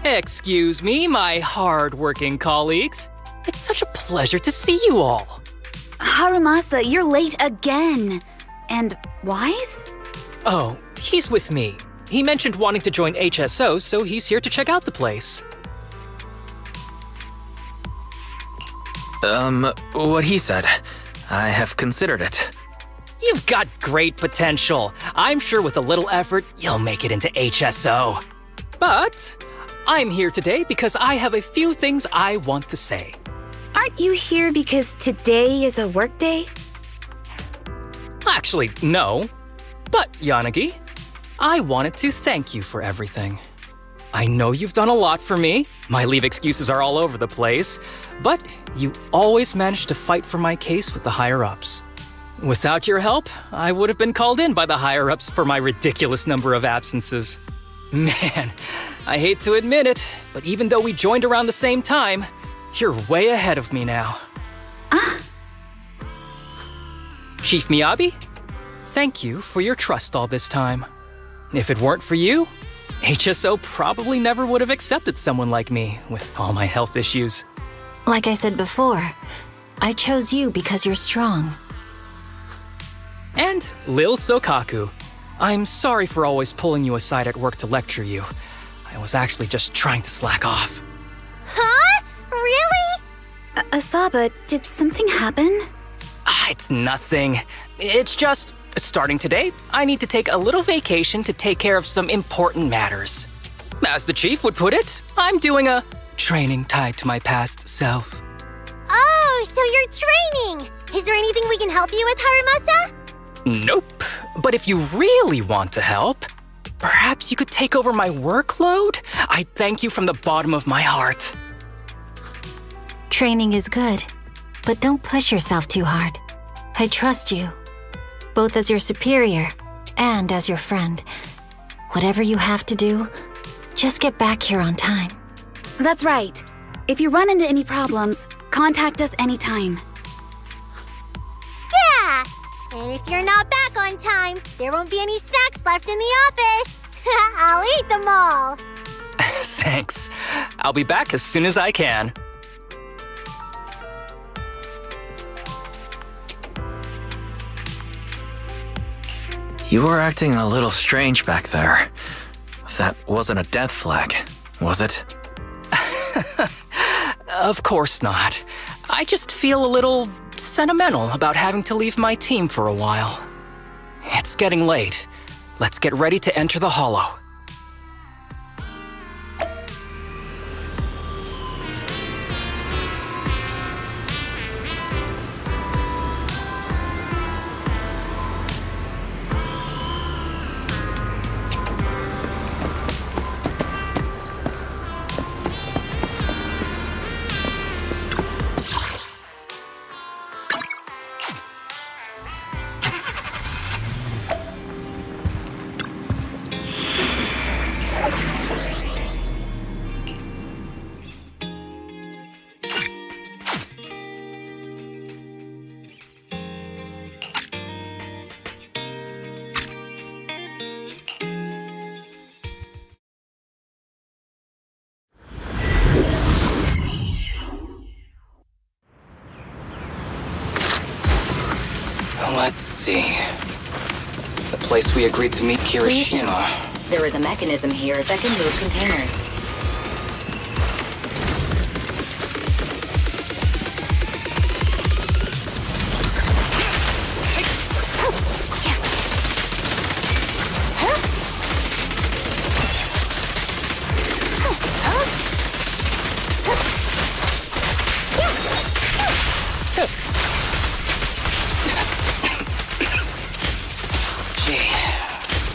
Excuse me, my hard-working colleagues. It's such a pleasure to see you all. Harumasa, you're late again. And Wise? Oh, he's with me. He mentioned wanting to join HSO, so he's here to check out the place. What he said. I have considered it. You've got great potential. I'm sure with a little effort, you'll make it into HSO. But I'm here today because I have a few things I want to say. Aren't you here because today is a work day? Actually, no. But, Yanagi, I wanted to thank you for everything. I know you've done a lot for me. My leave excuses are all over the place. But you always managed to fight for my case with the higher-ups. Without your help, I would have been called in by the higher-ups for my ridiculous number of absences. Man, I hate to admit it, but even though we joined around the same time, you're way ahead of me now. Chief Miyabi, thank you for your trust all this time. If it weren't for you, HSO probably never would have accepted someone like me with all my health issues. Like I said before, I chose you because you're strong. And Lil Sokaku, I'm sorry for always pulling you aside at work to lecture you. I was actually just trying to slack off. Huh? Really? Asaba, did something happen? It's nothing. It's just, starting today, I need to take a little vacation to take care of some important matters. As the chief would put it, I'm doing a training tied to my past self. Oh, so you're training! Is there anything we can help you with, Harumasa? Nope. But if you really want to help, perhaps you could take over my workload? I thank you from the bottom of my heart. Training is good, but don't push yourself too hard. I trust you, both as your superior and as your friend. Whatever you have to do, just get back here on time. That's right. If you run into any problems, contact us anytime. Yeah! And if you're not back on time, there won't be any snacks left in the office. I'll eat them all. Thanks. I'll be back as soon as I can. You were acting a little strange back there. That wasn't a death flag, was it? Of course not. I just feel a little sentimental about having to leave my team for a while. It's getting late. Let's get ready to enter the Hollow. Let's see. The place we agreed to meet Kirishima. There is a mechanism here that can move containers.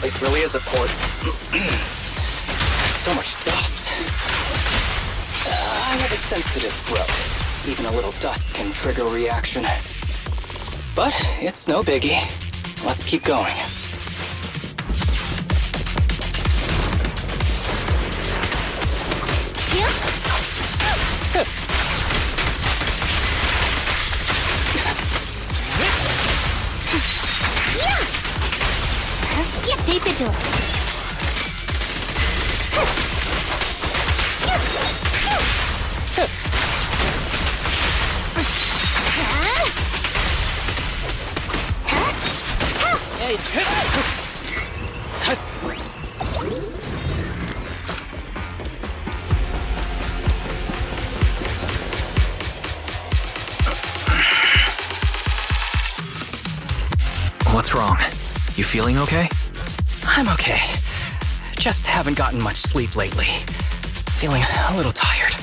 This really is a port. So much dust. I have a sensitive throat. Even a little dust can trigger a reaction. But it's no biggie. Let's keep going. Stay vigilant. What's wrong? You feeling okay? I'm okay. Just haven't gotten much sleep lately. Feeling a little tired.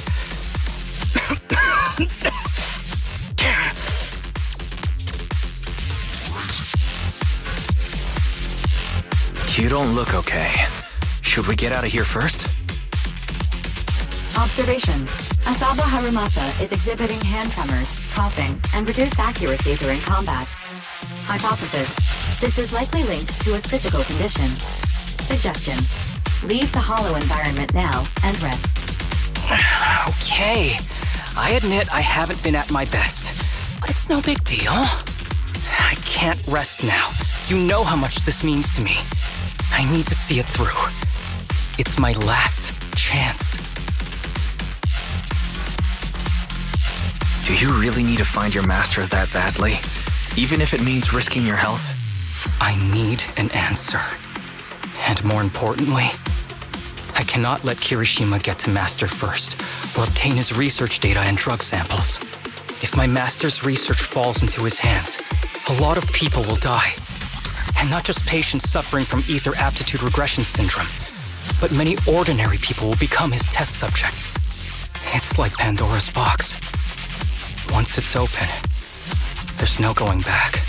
You don't look okay. Should we get out of here first? Observation. Asaba Harumasa is exhibiting hand tremors, coughing, and reduced accuracy during combat. Hypothesis. This is likely linked to his physical condition. Suggestion. Leave the hollow environment now and rest. Okay. I admit I haven't been at my best, but it's no big deal. I can't rest now. You know how much this means to me. I need to see it through. It's my last chance. Do you really need to find your master that badly? Even if it means risking your health? I need an answer. And more importantly, I cannot let Kirishima get to Master first, or obtain his research data and drug samples. If my Master's research falls into his hands, a lot of people will die. And not just patients suffering from ether aptitude regression syndrome, but many ordinary people will become his test subjects. It's like Pandora's box. Once it's open, there's no going back.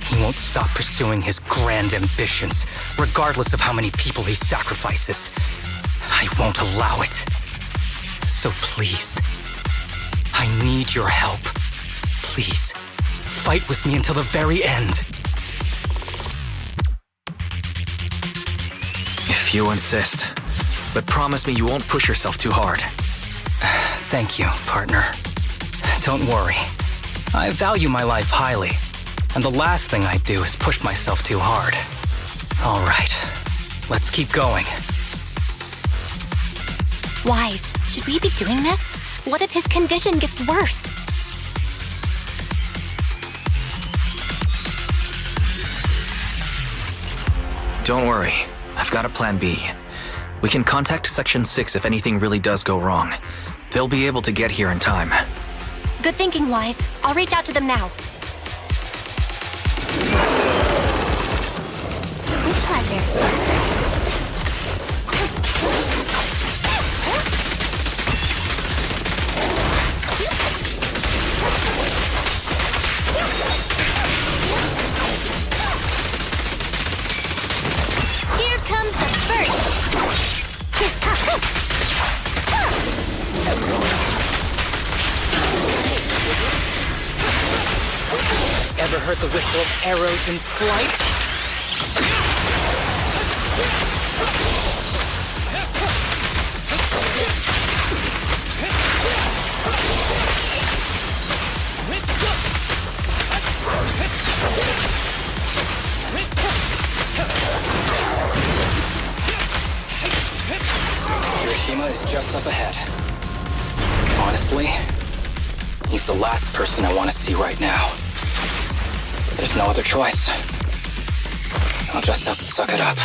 He won't stop pursuing his grand ambitions, regardless of how many people he sacrifices. I won't allow it. So please, I need your help. Please, fight with me until the very end. If you insist. But promise me you won't push yourself too hard. Thank you, partner. Don't worry. I value my life highly, and the last thing I'd do is push myself too hard. All right, let's keep going. Wise, should we be doing this? What if his condition gets worse? Don't worry. I've got a plan B. We can contact Section 6 if anything really does go wrong. They'll be able to get here in time. Good thinking, Wise. I'll reach out to them now. With pleasure. Here comes the first. Ever heard the whistle of arrows in flight? Kirishima is just up ahead. Honestly, he's the last person I want to see right now. But there's no other choice. I'll just have to suck it up.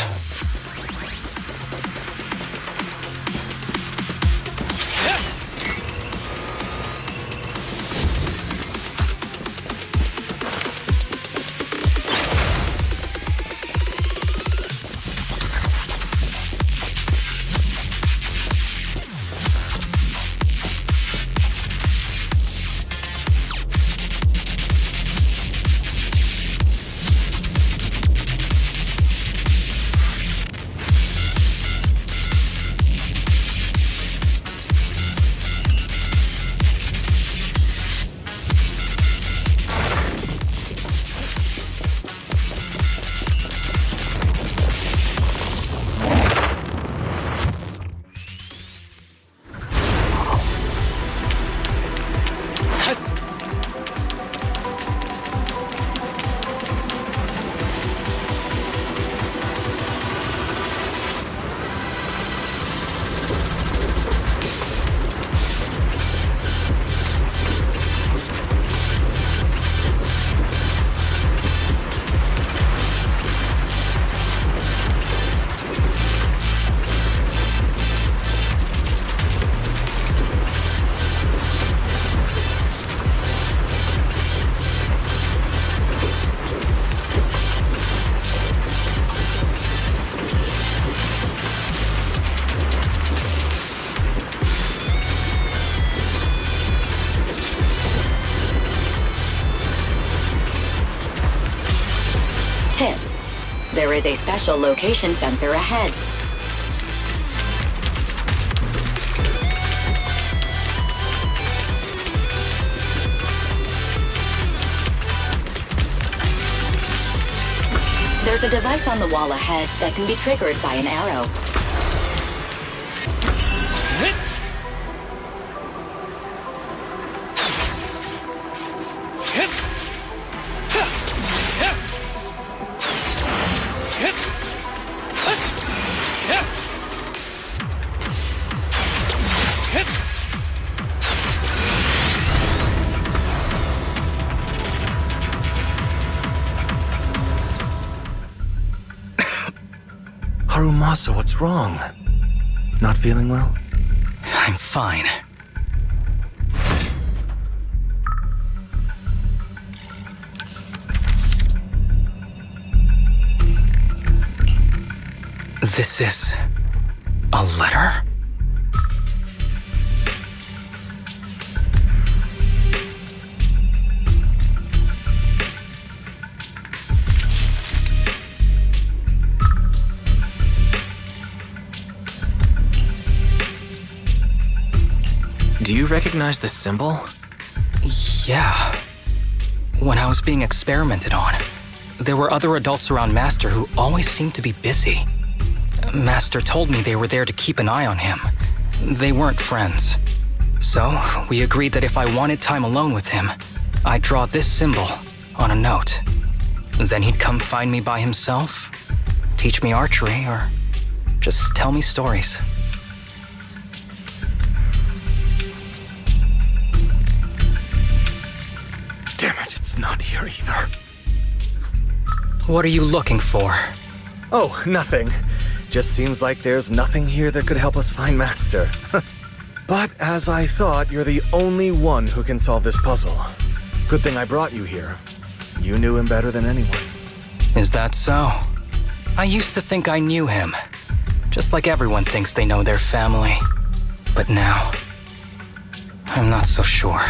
Tip. There is a special location sensor ahead. There's a device on the wall ahead that can be triggered by an arrow. Harumasa, what's wrong? Not feeling well? I'm fine. This is a letter? Do you recognize this symbol? Yeah. When I was being experimented on, there were other adults around Master who always seemed to be busy. Master told me they were there to keep an eye on him. They weren't friends. So, we agreed that if I wanted time alone with him, I'd draw this symbol on a note. Then he'd come find me by himself, teach me archery, or just tell me stories. Damn it, it's not here either. What are you looking for? Oh, nothing. Just seems like there's nothing here that could help us find Master. But as I thought, you're the only one who can solve this puzzle. Good thing I brought you here. You knew him better than anyone. Is that so? I used to think I knew him. Just like everyone thinks they know their family. But now, I'm not so sure.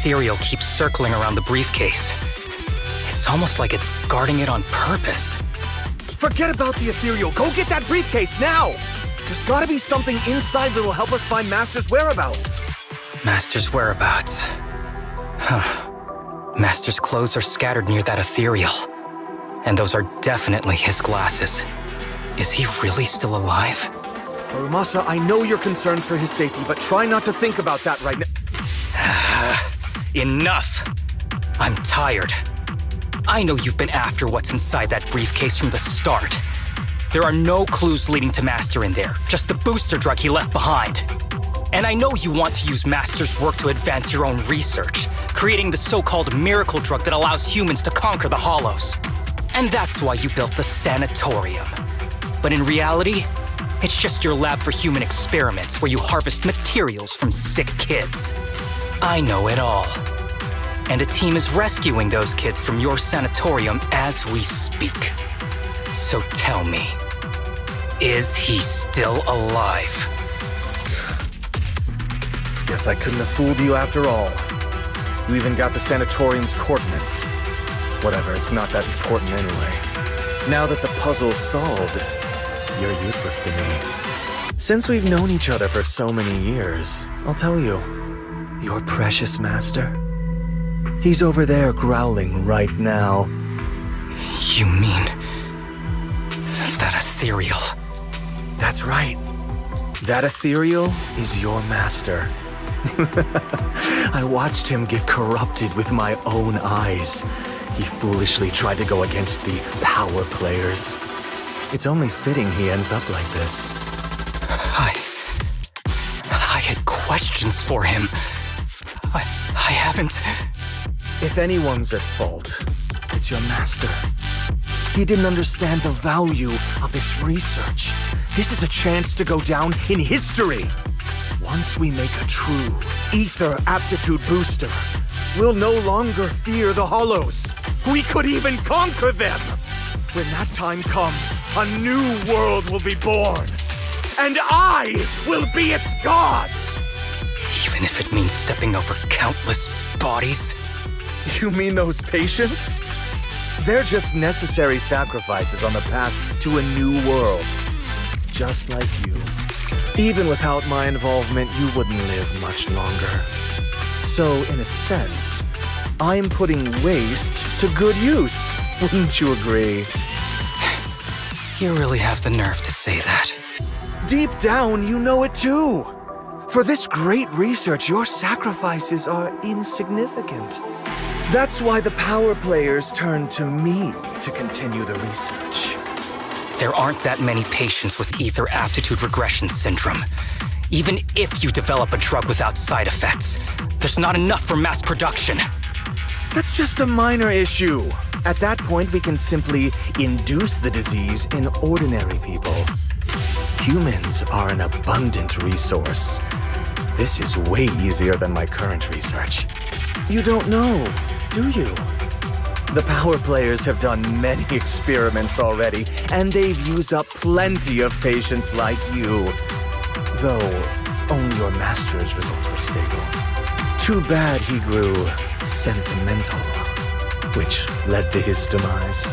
ethereal keeps circling around the briefcase. It's almost like it's guarding it on purpose. Forget about the ethereal. Go get that briefcase now! There's gotta be something inside that'll help us find Master's whereabouts. Master's whereabouts. Huh. Master's clothes are scattered near that ethereal. And those are definitely his glasses. Is he really still alive? Harumasa, I know you're concerned for his safety, but try not to think about that right now. Enough! I'm tired. I know you've been after what's inside that briefcase from the start. There are no clues leading to Master in there, just the booster drug he left behind. And I know you want to use Master's work to advance your own research, creating the so-called miracle drug that allows humans to conquer the Hollows. And that's why you built the sanatorium. But in reality, it's just your lab for human experiments where you harvest materials from sick kids. I know it all. And a team is rescuing those kids from your sanatorium as we speak. So tell me, is he still alive? Guess I couldn't have fooled you after all. You even got the sanatorium's coordinates. Whatever, it's not that important anyway. Now that the puzzle's solved, you're useless to me. Since we've known each other for so many years, I'll tell you, your precious master, he's over there growling right now. You mean that ethereal? That's right. That ethereal is your master. I watched him get corrupted with my own eyes. He foolishly tried to go against the power players. It's only fitting he ends up like this. I had questions for him. I haven't... If anyone's at fault, it's your master. He didn't understand the value of this research. This is a chance to go down in history. Once we make a true ether aptitude booster, we'll no longer fear the Hollows. We could even conquer them. When that time comes, a new world will be born. And I will be its god! Even if it means stepping over countless bodies? You mean those patients? They're just necessary sacrifices on the path to a new world. Just like you. Even without my involvement, you wouldn't live much longer. So, in a sense, I'm putting waste to good use. Wouldn't you agree? You really have the nerve to say that. Deep down, you know it too. For this great research, your sacrifices are insignificant. That's why the power players turn to me to continue the research. There aren't that many patients with ether aptitude regression syndrome. Even if you develop a drug without side effects, there's not enough for mass production. That's just a minor issue. At that point, we can simply induce the disease in ordinary people. Humans are an abundant resource. This is way easier than my current research. You don't know, do you? The power players have done many experiments already, and they've used up plenty of patients like you. Though, only your master's results were stable. Too bad he grew sentimental, which led to his demise.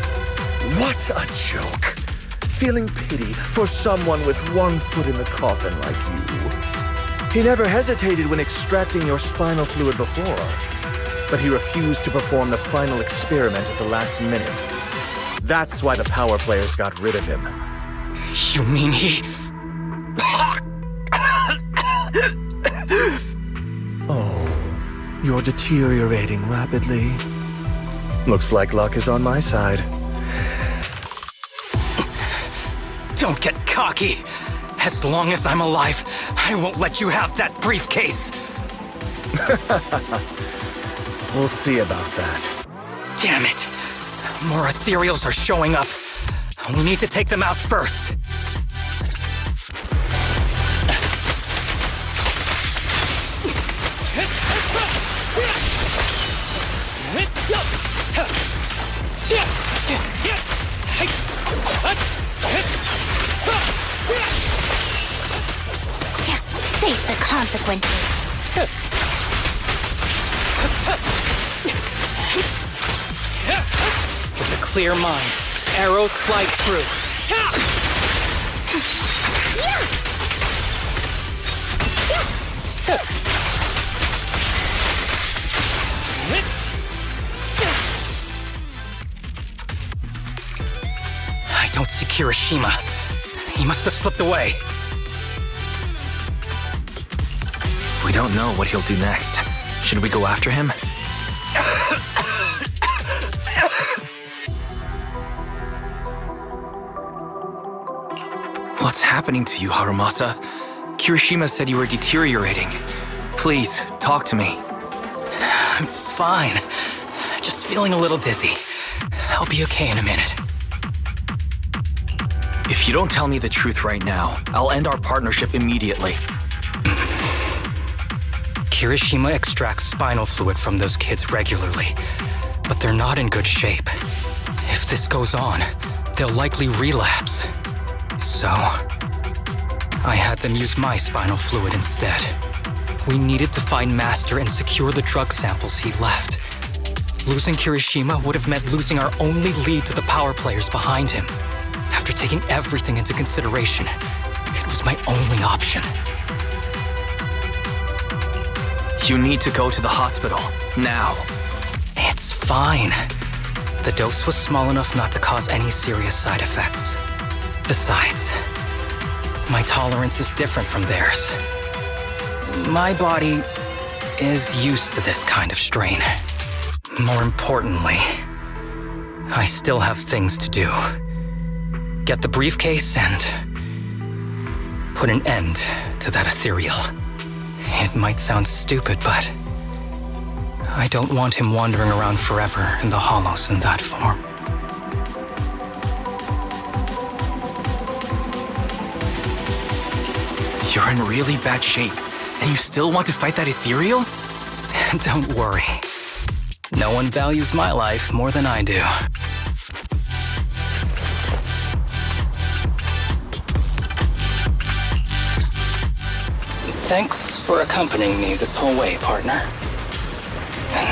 What a joke! Feeling pity for someone with one foot in the coffin like you. He never hesitated when extracting your spinal fluid before, but he refused to perform the final experiment at the last minute. That's why the power players got rid of him. You mean he... Oh, you're deteriorating rapidly. Looks like luck is on my side. Don't get cocky. As long as I'm alive, I won't let you have that briefcase. We'll see about that. Damn it. More ethereals are showing up. We need to take them out first. Face the consequences. With a clear mind, arrows fly true. I don't see Kirishima. He must have slipped away. We don't know what he'll do next. Should we go after him? What's happening to you, Harumasa? Kirishima said you were deteriorating. Please, talk to me. I'm fine. Just feeling a little dizzy. I'll be okay in a minute. If you don't tell me the truth right now, I'll end our partnership immediately. Kirishima extracts spinal fluid from those kids regularly, but they're not in good shape. If this goes on, they'll likely relapse. So, I had them use my spinal fluid instead. We needed to find Master and secure the drug samples he left. Losing Kirishima would have meant losing our only lead to the power players behind him. After taking everything into consideration, it was my only option. You need to go to the hospital, now. It's fine. The dose was small enough not to cause any serious side effects. Besides, my tolerance is different from theirs. My body is used to this kind of strain. More importantly, I still have things to do. Get the briefcase and put an end to that ethereal. It might sound stupid, but I don't want him wandering around forever in the hollows in that form. You're in really bad shape, and you still want to fight that ethereal? Don't worry. No one values my life more than I do. Thanks for accompanying me this whole way, partner.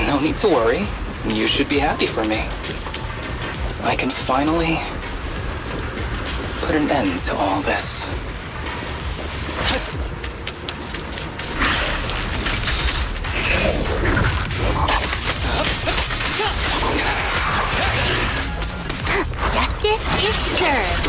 No need to worry. You should be happy for me. I can finally put an end to all this. Justice is served.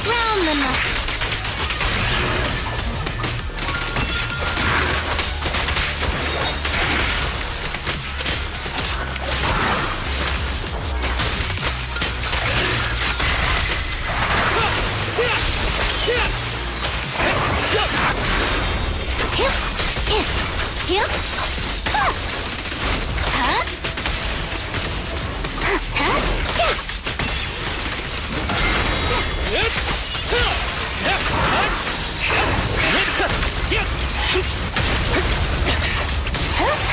Round the neck.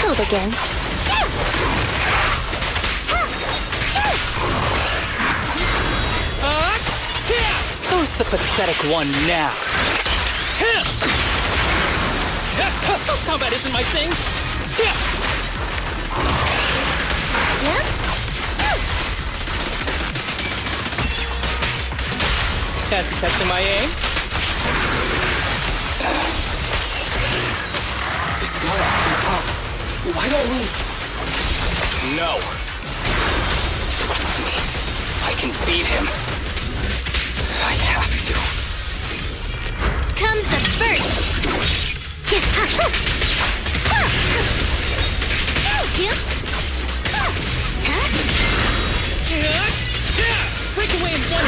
Hold again. Who's the pathetic one now? Combat isn't my thing. Fancy testing my aim? This guy's too tough. Why don't we? No. Trust me. I can beat him. I have to. Comes the first. Break away in one.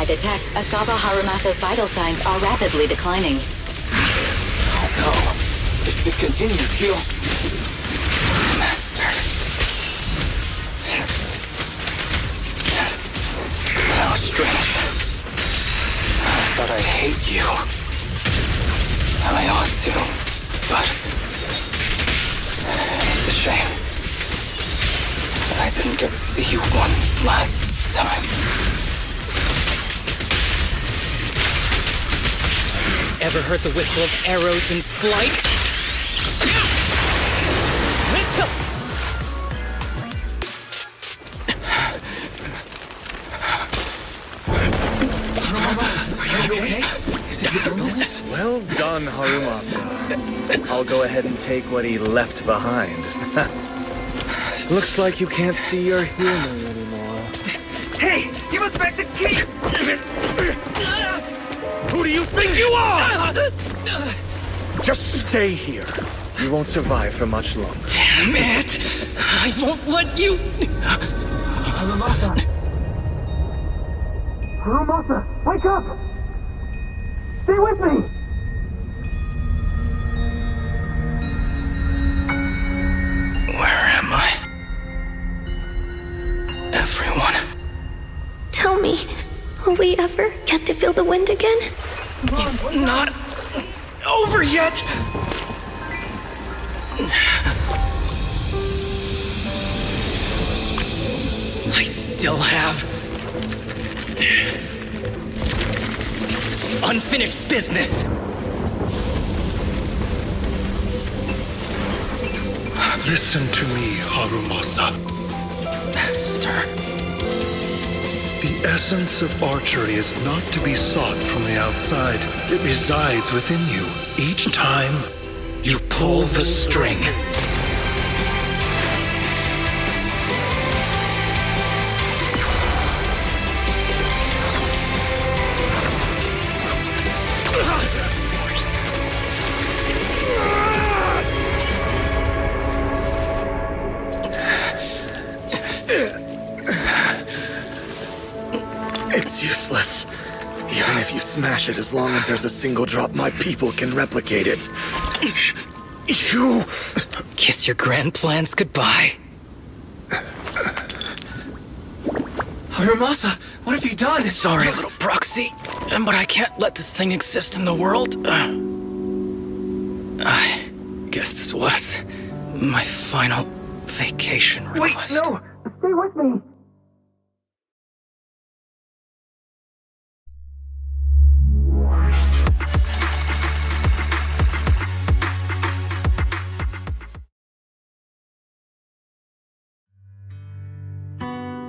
detect, Asaba Harumasa's vital signs are rapidly declining. Oh no. If this continues, he'll... Master. How strange. I thought I'd hate you. I ought to, but... It's a shame. I didn't get to see you one last time. Ever heard the whistle of arrows in flight? Are you okay? Is it your illness? Well done, Harumasa. I'll go ahead and take what he left behind. Looks like you can't see your humor anymore. Hey, give us back the key! Who do you think you are? Just stay here. You won't survive for much longer. Damn it! I won't let you... Harumasa! Harumasa, wake up! Stay with me! Where am I? Everyone. Tell me, will we ever get to feel the wind again? It's not over yet! I still have unfinished business. Listen to me, Harumasa. Master. The essence of archery is not to be sought from the outside. It resides within you. Each time you pull the string. It's useless. Even if you smash it, as long as there's a single drop, my people can replicate it. You... Kiss your grand plans goodbye. Harumasa, what have you done? Sorry, little proxy, but I can't let this thing exist in the world. I guess this was my final vacation request. Wait, no! Stay with me!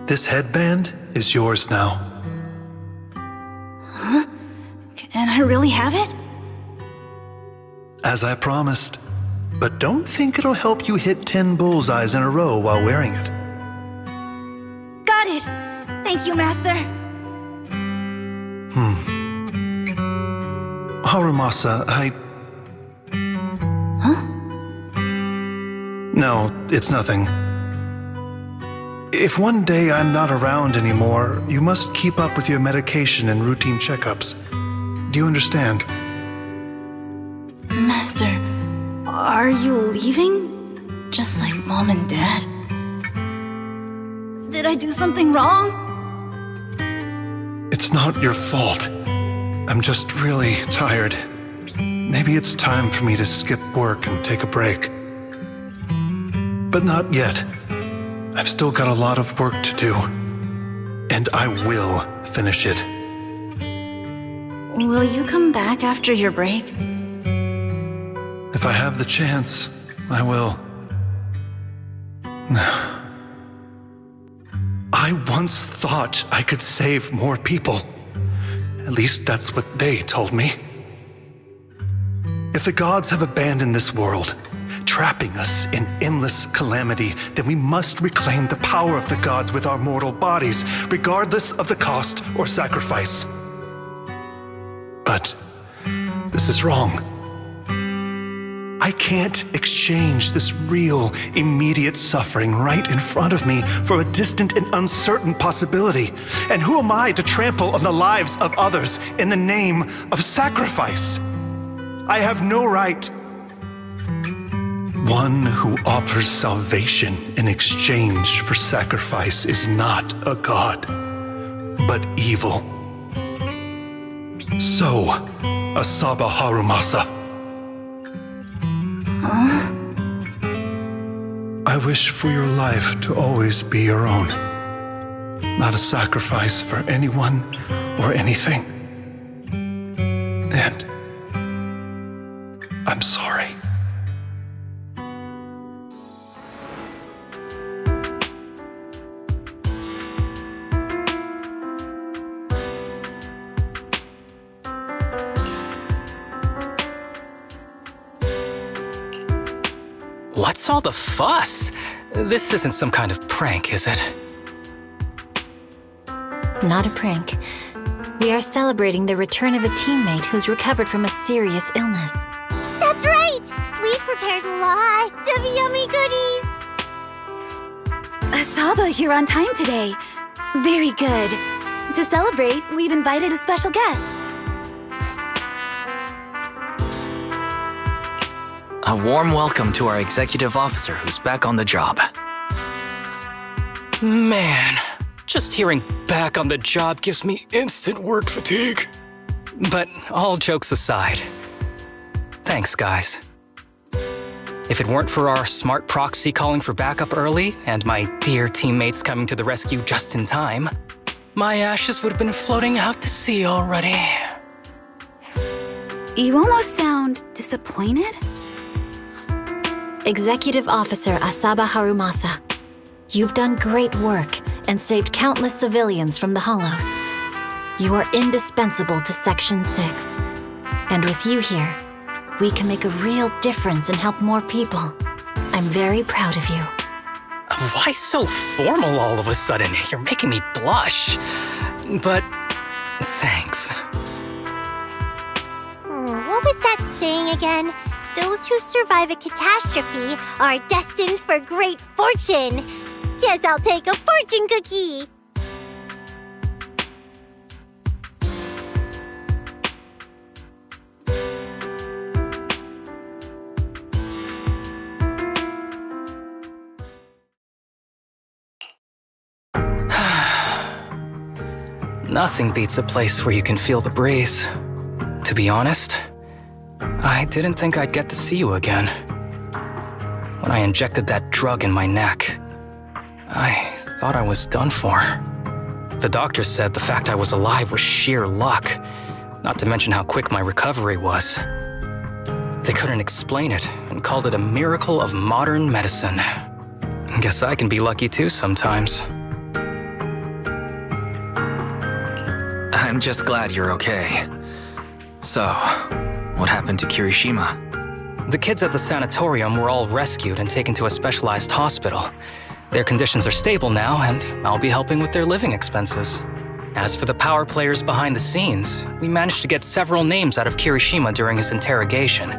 This headband is yours now. Huh? Can I really have it? As I promised. But don't think it'll help you hit 10 bullseyes in a row while wearing it. Got it! Thank you, Master. Harumasa, Huh? No, it's nothing. If one day I'm not around anymore, you must keep up with your medication and routine checkups. Do you understand? Master, are you leaving? Just like Mom and Dad? Did I do something wrong? It's not your fault. I'm just really tired. Maybe it's time for me to skip work and take a break. But not yet. I've still got a lot of work to do. And I will finish it. Will you come back after your break? If I have the chance, I will. I once thought I could save more people. At least that's what they told me. If the gods have abandoned this world, trapping us in endless calamity, then we must reclaim the power of the gods with our mortal bodies, regardless of the cost or sacrifice. But this is wrong. I can't exchange this real, immediate suffering right in front of me for a distant and uncertain possibility. And who am I to trample on the lives of others in the name of sacrifice? I have no right. One who offers salvation in exchange for sacrifice is not a god, but evil. So, Asaba Harumasa. I wish for your life to always be your own, not a sacrifice for anyone or anything. And I'm sorry. What's all the fuss? This isn't some kind of prank, is it? Not a prank. We are celebrating the return of a teammate who's recovered from a serious illness. That's right! We've prepared lots of yummy goodies! Asaba, you're on time today. Very good. To celebrate, we've invited a special guest. A warm welcome to our executive officer who's back on the job. Man, just hearing back on the job gives me instant work fatigue. But all jokes aside, thanks, guys. If it weren't for our smart proxy calling for backup early and my dear teammates coming to the rescue just in time, my ashes would have been floating out to sea already. You almost sound disappointed? Executive Officer Asaba Harumasa, you've done great work and saved countless civilians from the Hollows. You are indispensable to Section 6. And with you here, we can make a real difference and help more people. I'm very proud of you. Why so formal all of a sudden? You're making me blush. But thanks. What was that saying again? Those who survive a catastrophe are destined for great fortune. Guess I'll take a fortune cookie. Nothing beats a place where you can feel the breeze. To be honest, I didn't think I'd get to see you again. When I injected that drug in my neck, I thought I was done for. The doctor said the fact I was alive was sheer luck, not to mention how quick my recovery was. They couldn't explain it and called it a miracle of modern medicine. Guess I can be lucky too sometimes. I'm just glad you're okay. So, what happened to Kirishima? The kids at the sanatorium were all rescued and taken to a specialized hospital. Their conditions are stable now, and I'll be helping with their living expenses. As for the power players behind the scenes, we managed to get several names out of Kirishima during his interrogation.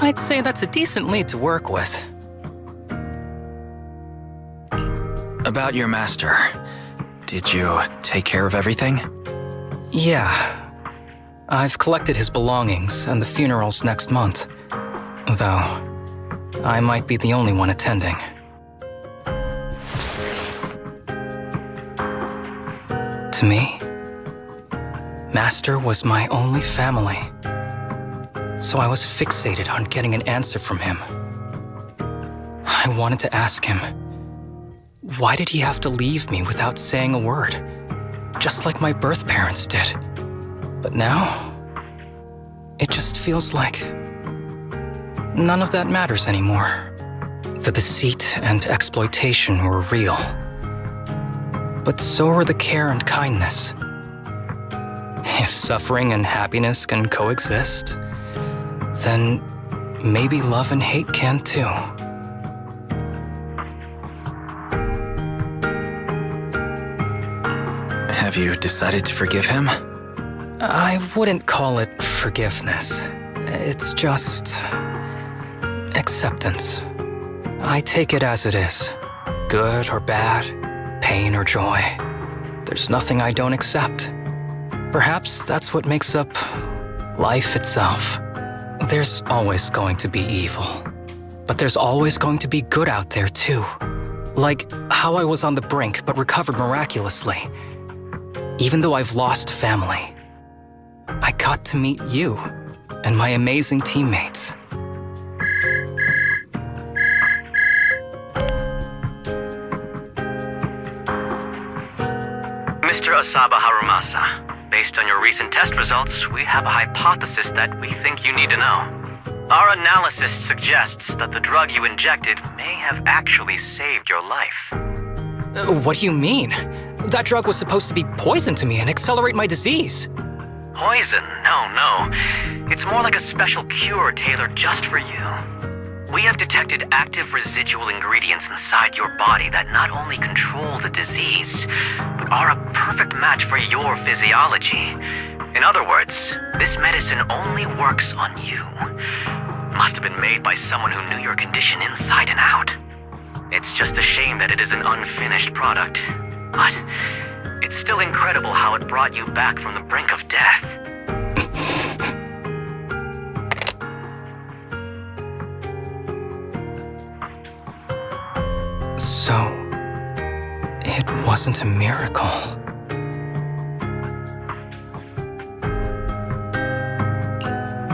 I'd say that's a decent lead to work with. About your master, did you take care of everything? Yeah. I've collected his belongings, and the funeral's next month. Though, I might be the only one attending. To me, Master was my only family. So I was fixated on getting an answer from him. I wanted to ask him, why did he have to leave me without saying a word? Just like my birth parents did. But now, it just feels like none of that matters anymore. The deceit and exploitation were real. But so were the care and kindness. If suffering and happiness can coexist, then maybe love and hate can too. Have you decided to forgive him? I wouldn't call it forgiveness. It's just... Acceptance. I take it as it is. Good or bad, pain or joy. There's nothing I don't accept. Perhaps that's what makes up life itself. There's always going to be evil. But there's always going to be good out there too. Like how I was on the brink but recovered miraculously. Even though I've lost family, I got to meet you and my amazing teammates. Mr. Asaba Harumasa, based on your recent test results, we have a hypothesis that we think you need to know. Our analysis suggests that the drug you injected may have actually saved your life. What do you mean? That drug was supposed to be poison to me and accelerate my disease. Poison? No. It's more like a special cure tailored just for you. We have detected active residual ingredients inside your body that not only control the disease, but are a perfect match for your physiology. In other words, this medicine only works on you. Must have been made by someone who knew your condition inside and out. It's just a shame that it is an unfinished product. But it's still incredible how it brought you back from the brink of death. So, it wasn't a miracle.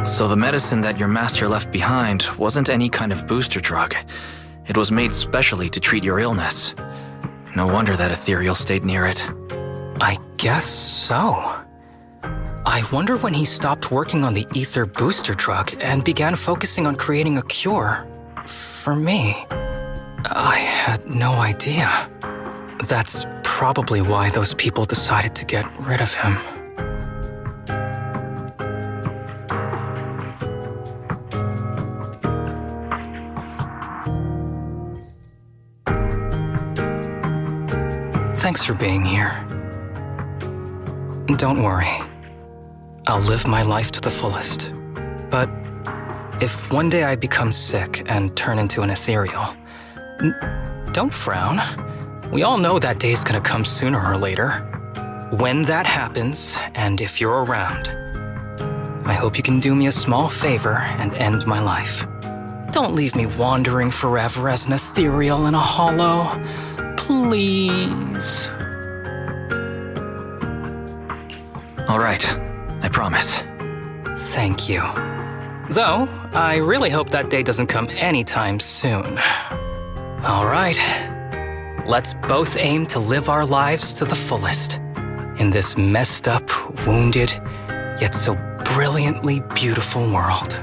So the medicine that your master left behind wasn't any kind of booster drug. It was made specially to treat your illness. No wonder that ethereal stayed near it. I guess so. I wonder when he stopped working on the ether booster drug and began focusing on creating a cure for me. I had no idea. That's probably why those people decided to get rid of him. Thanks for being here. Don't worry. I'll live my life to the fullest. But if one day I become sick and turn into an ethereal, don't frown. We all know that day's gonna come sooner or later. When that happens, and if you're around, I hope you can do me a small favor and end my life. Don't leave me wandering forever as an ethereal in a hollow. Please. All right, I promise. Thank you. Though, I really hope that day doesn't come anytime soon. All right, let's both aim to live our lives to the fullest in this messed up, wounded, yet so brilliantly beautiful world.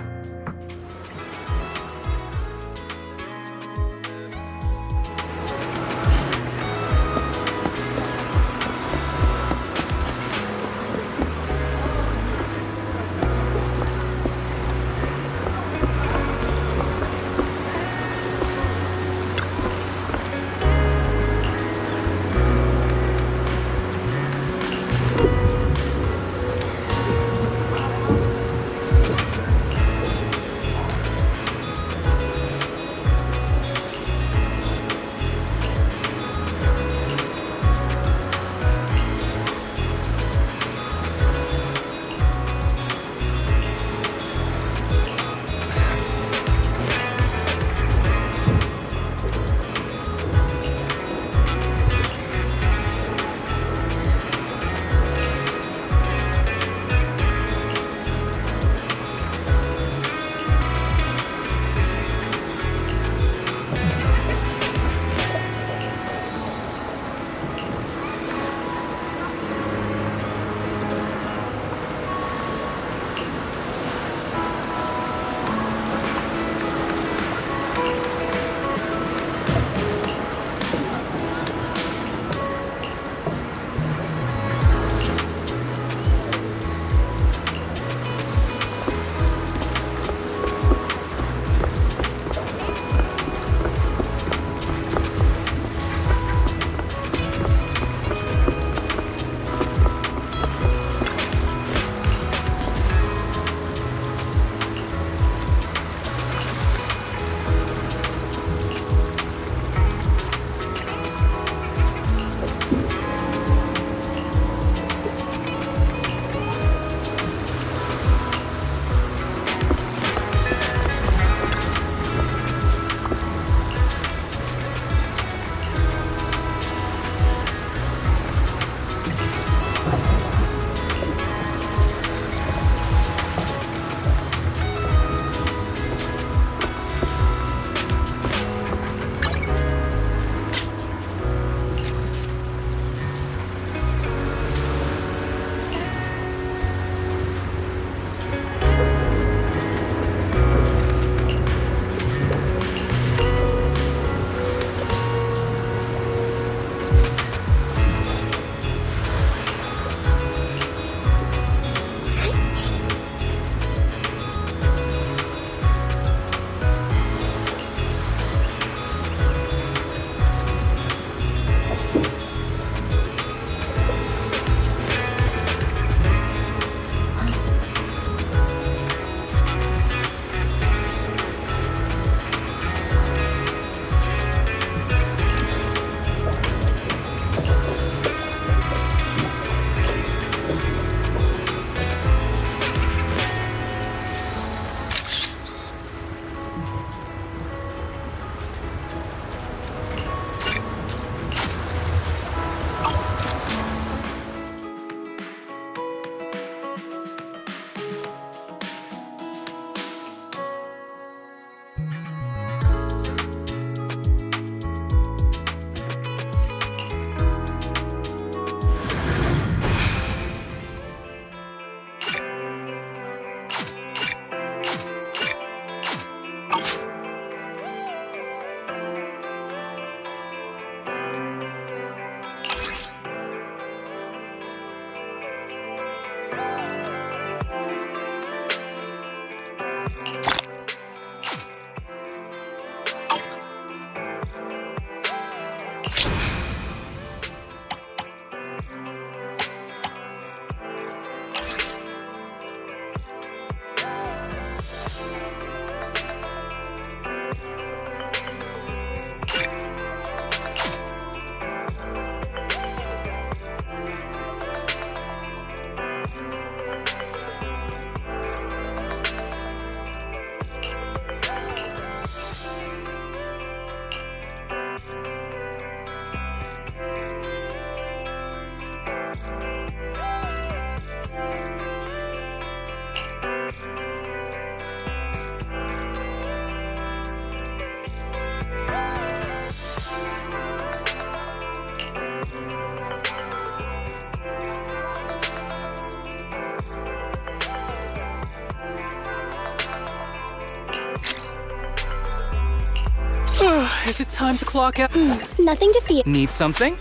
Is it time to clock out? Nothing to fear. Need something?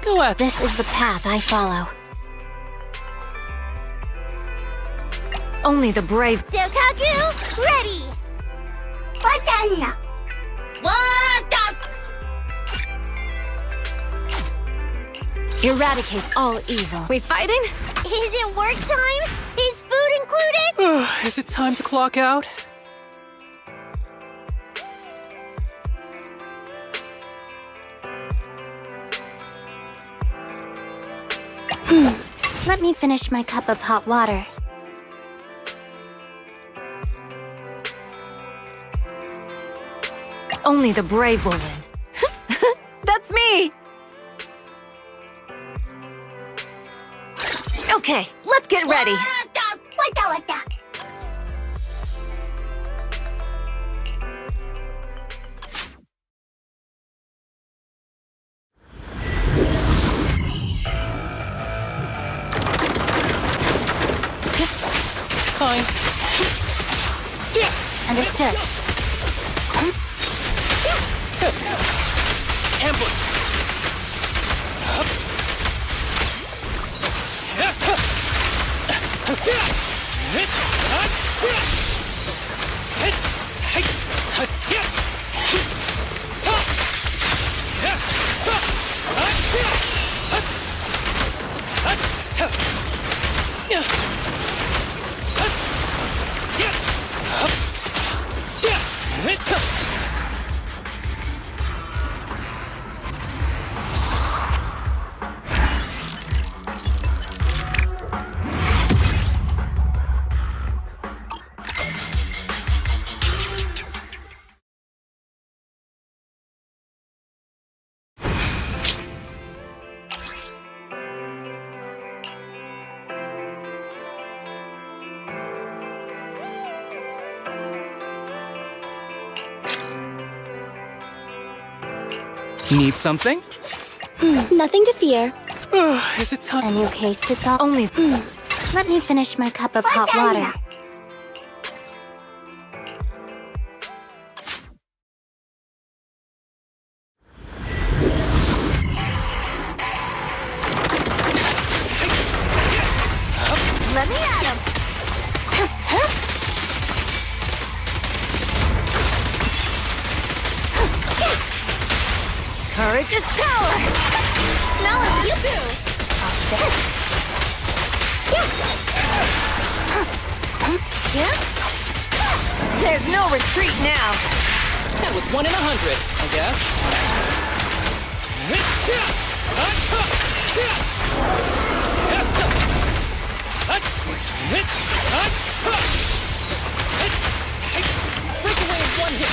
Go at This is the path I follow. Only the brave. Sokaku, ready! Watana! Eradicate all evil. We fighting? Is it work time? Is food included? Is it time to clock out? Let me finish my cup of hot water. Only the brave will win. That's me! Okay, let's get ready. Fine. Understood. Ambush! Need something? Nothing to fear. Is it time? A new case to solve. Only. Let me finish my cup of hot water. Let me at him! Courage is power! Now it's you two! There's no retreat now! That was 1 in 100, I guess. Break away in one hit.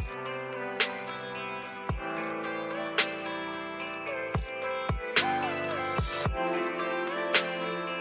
Zenless.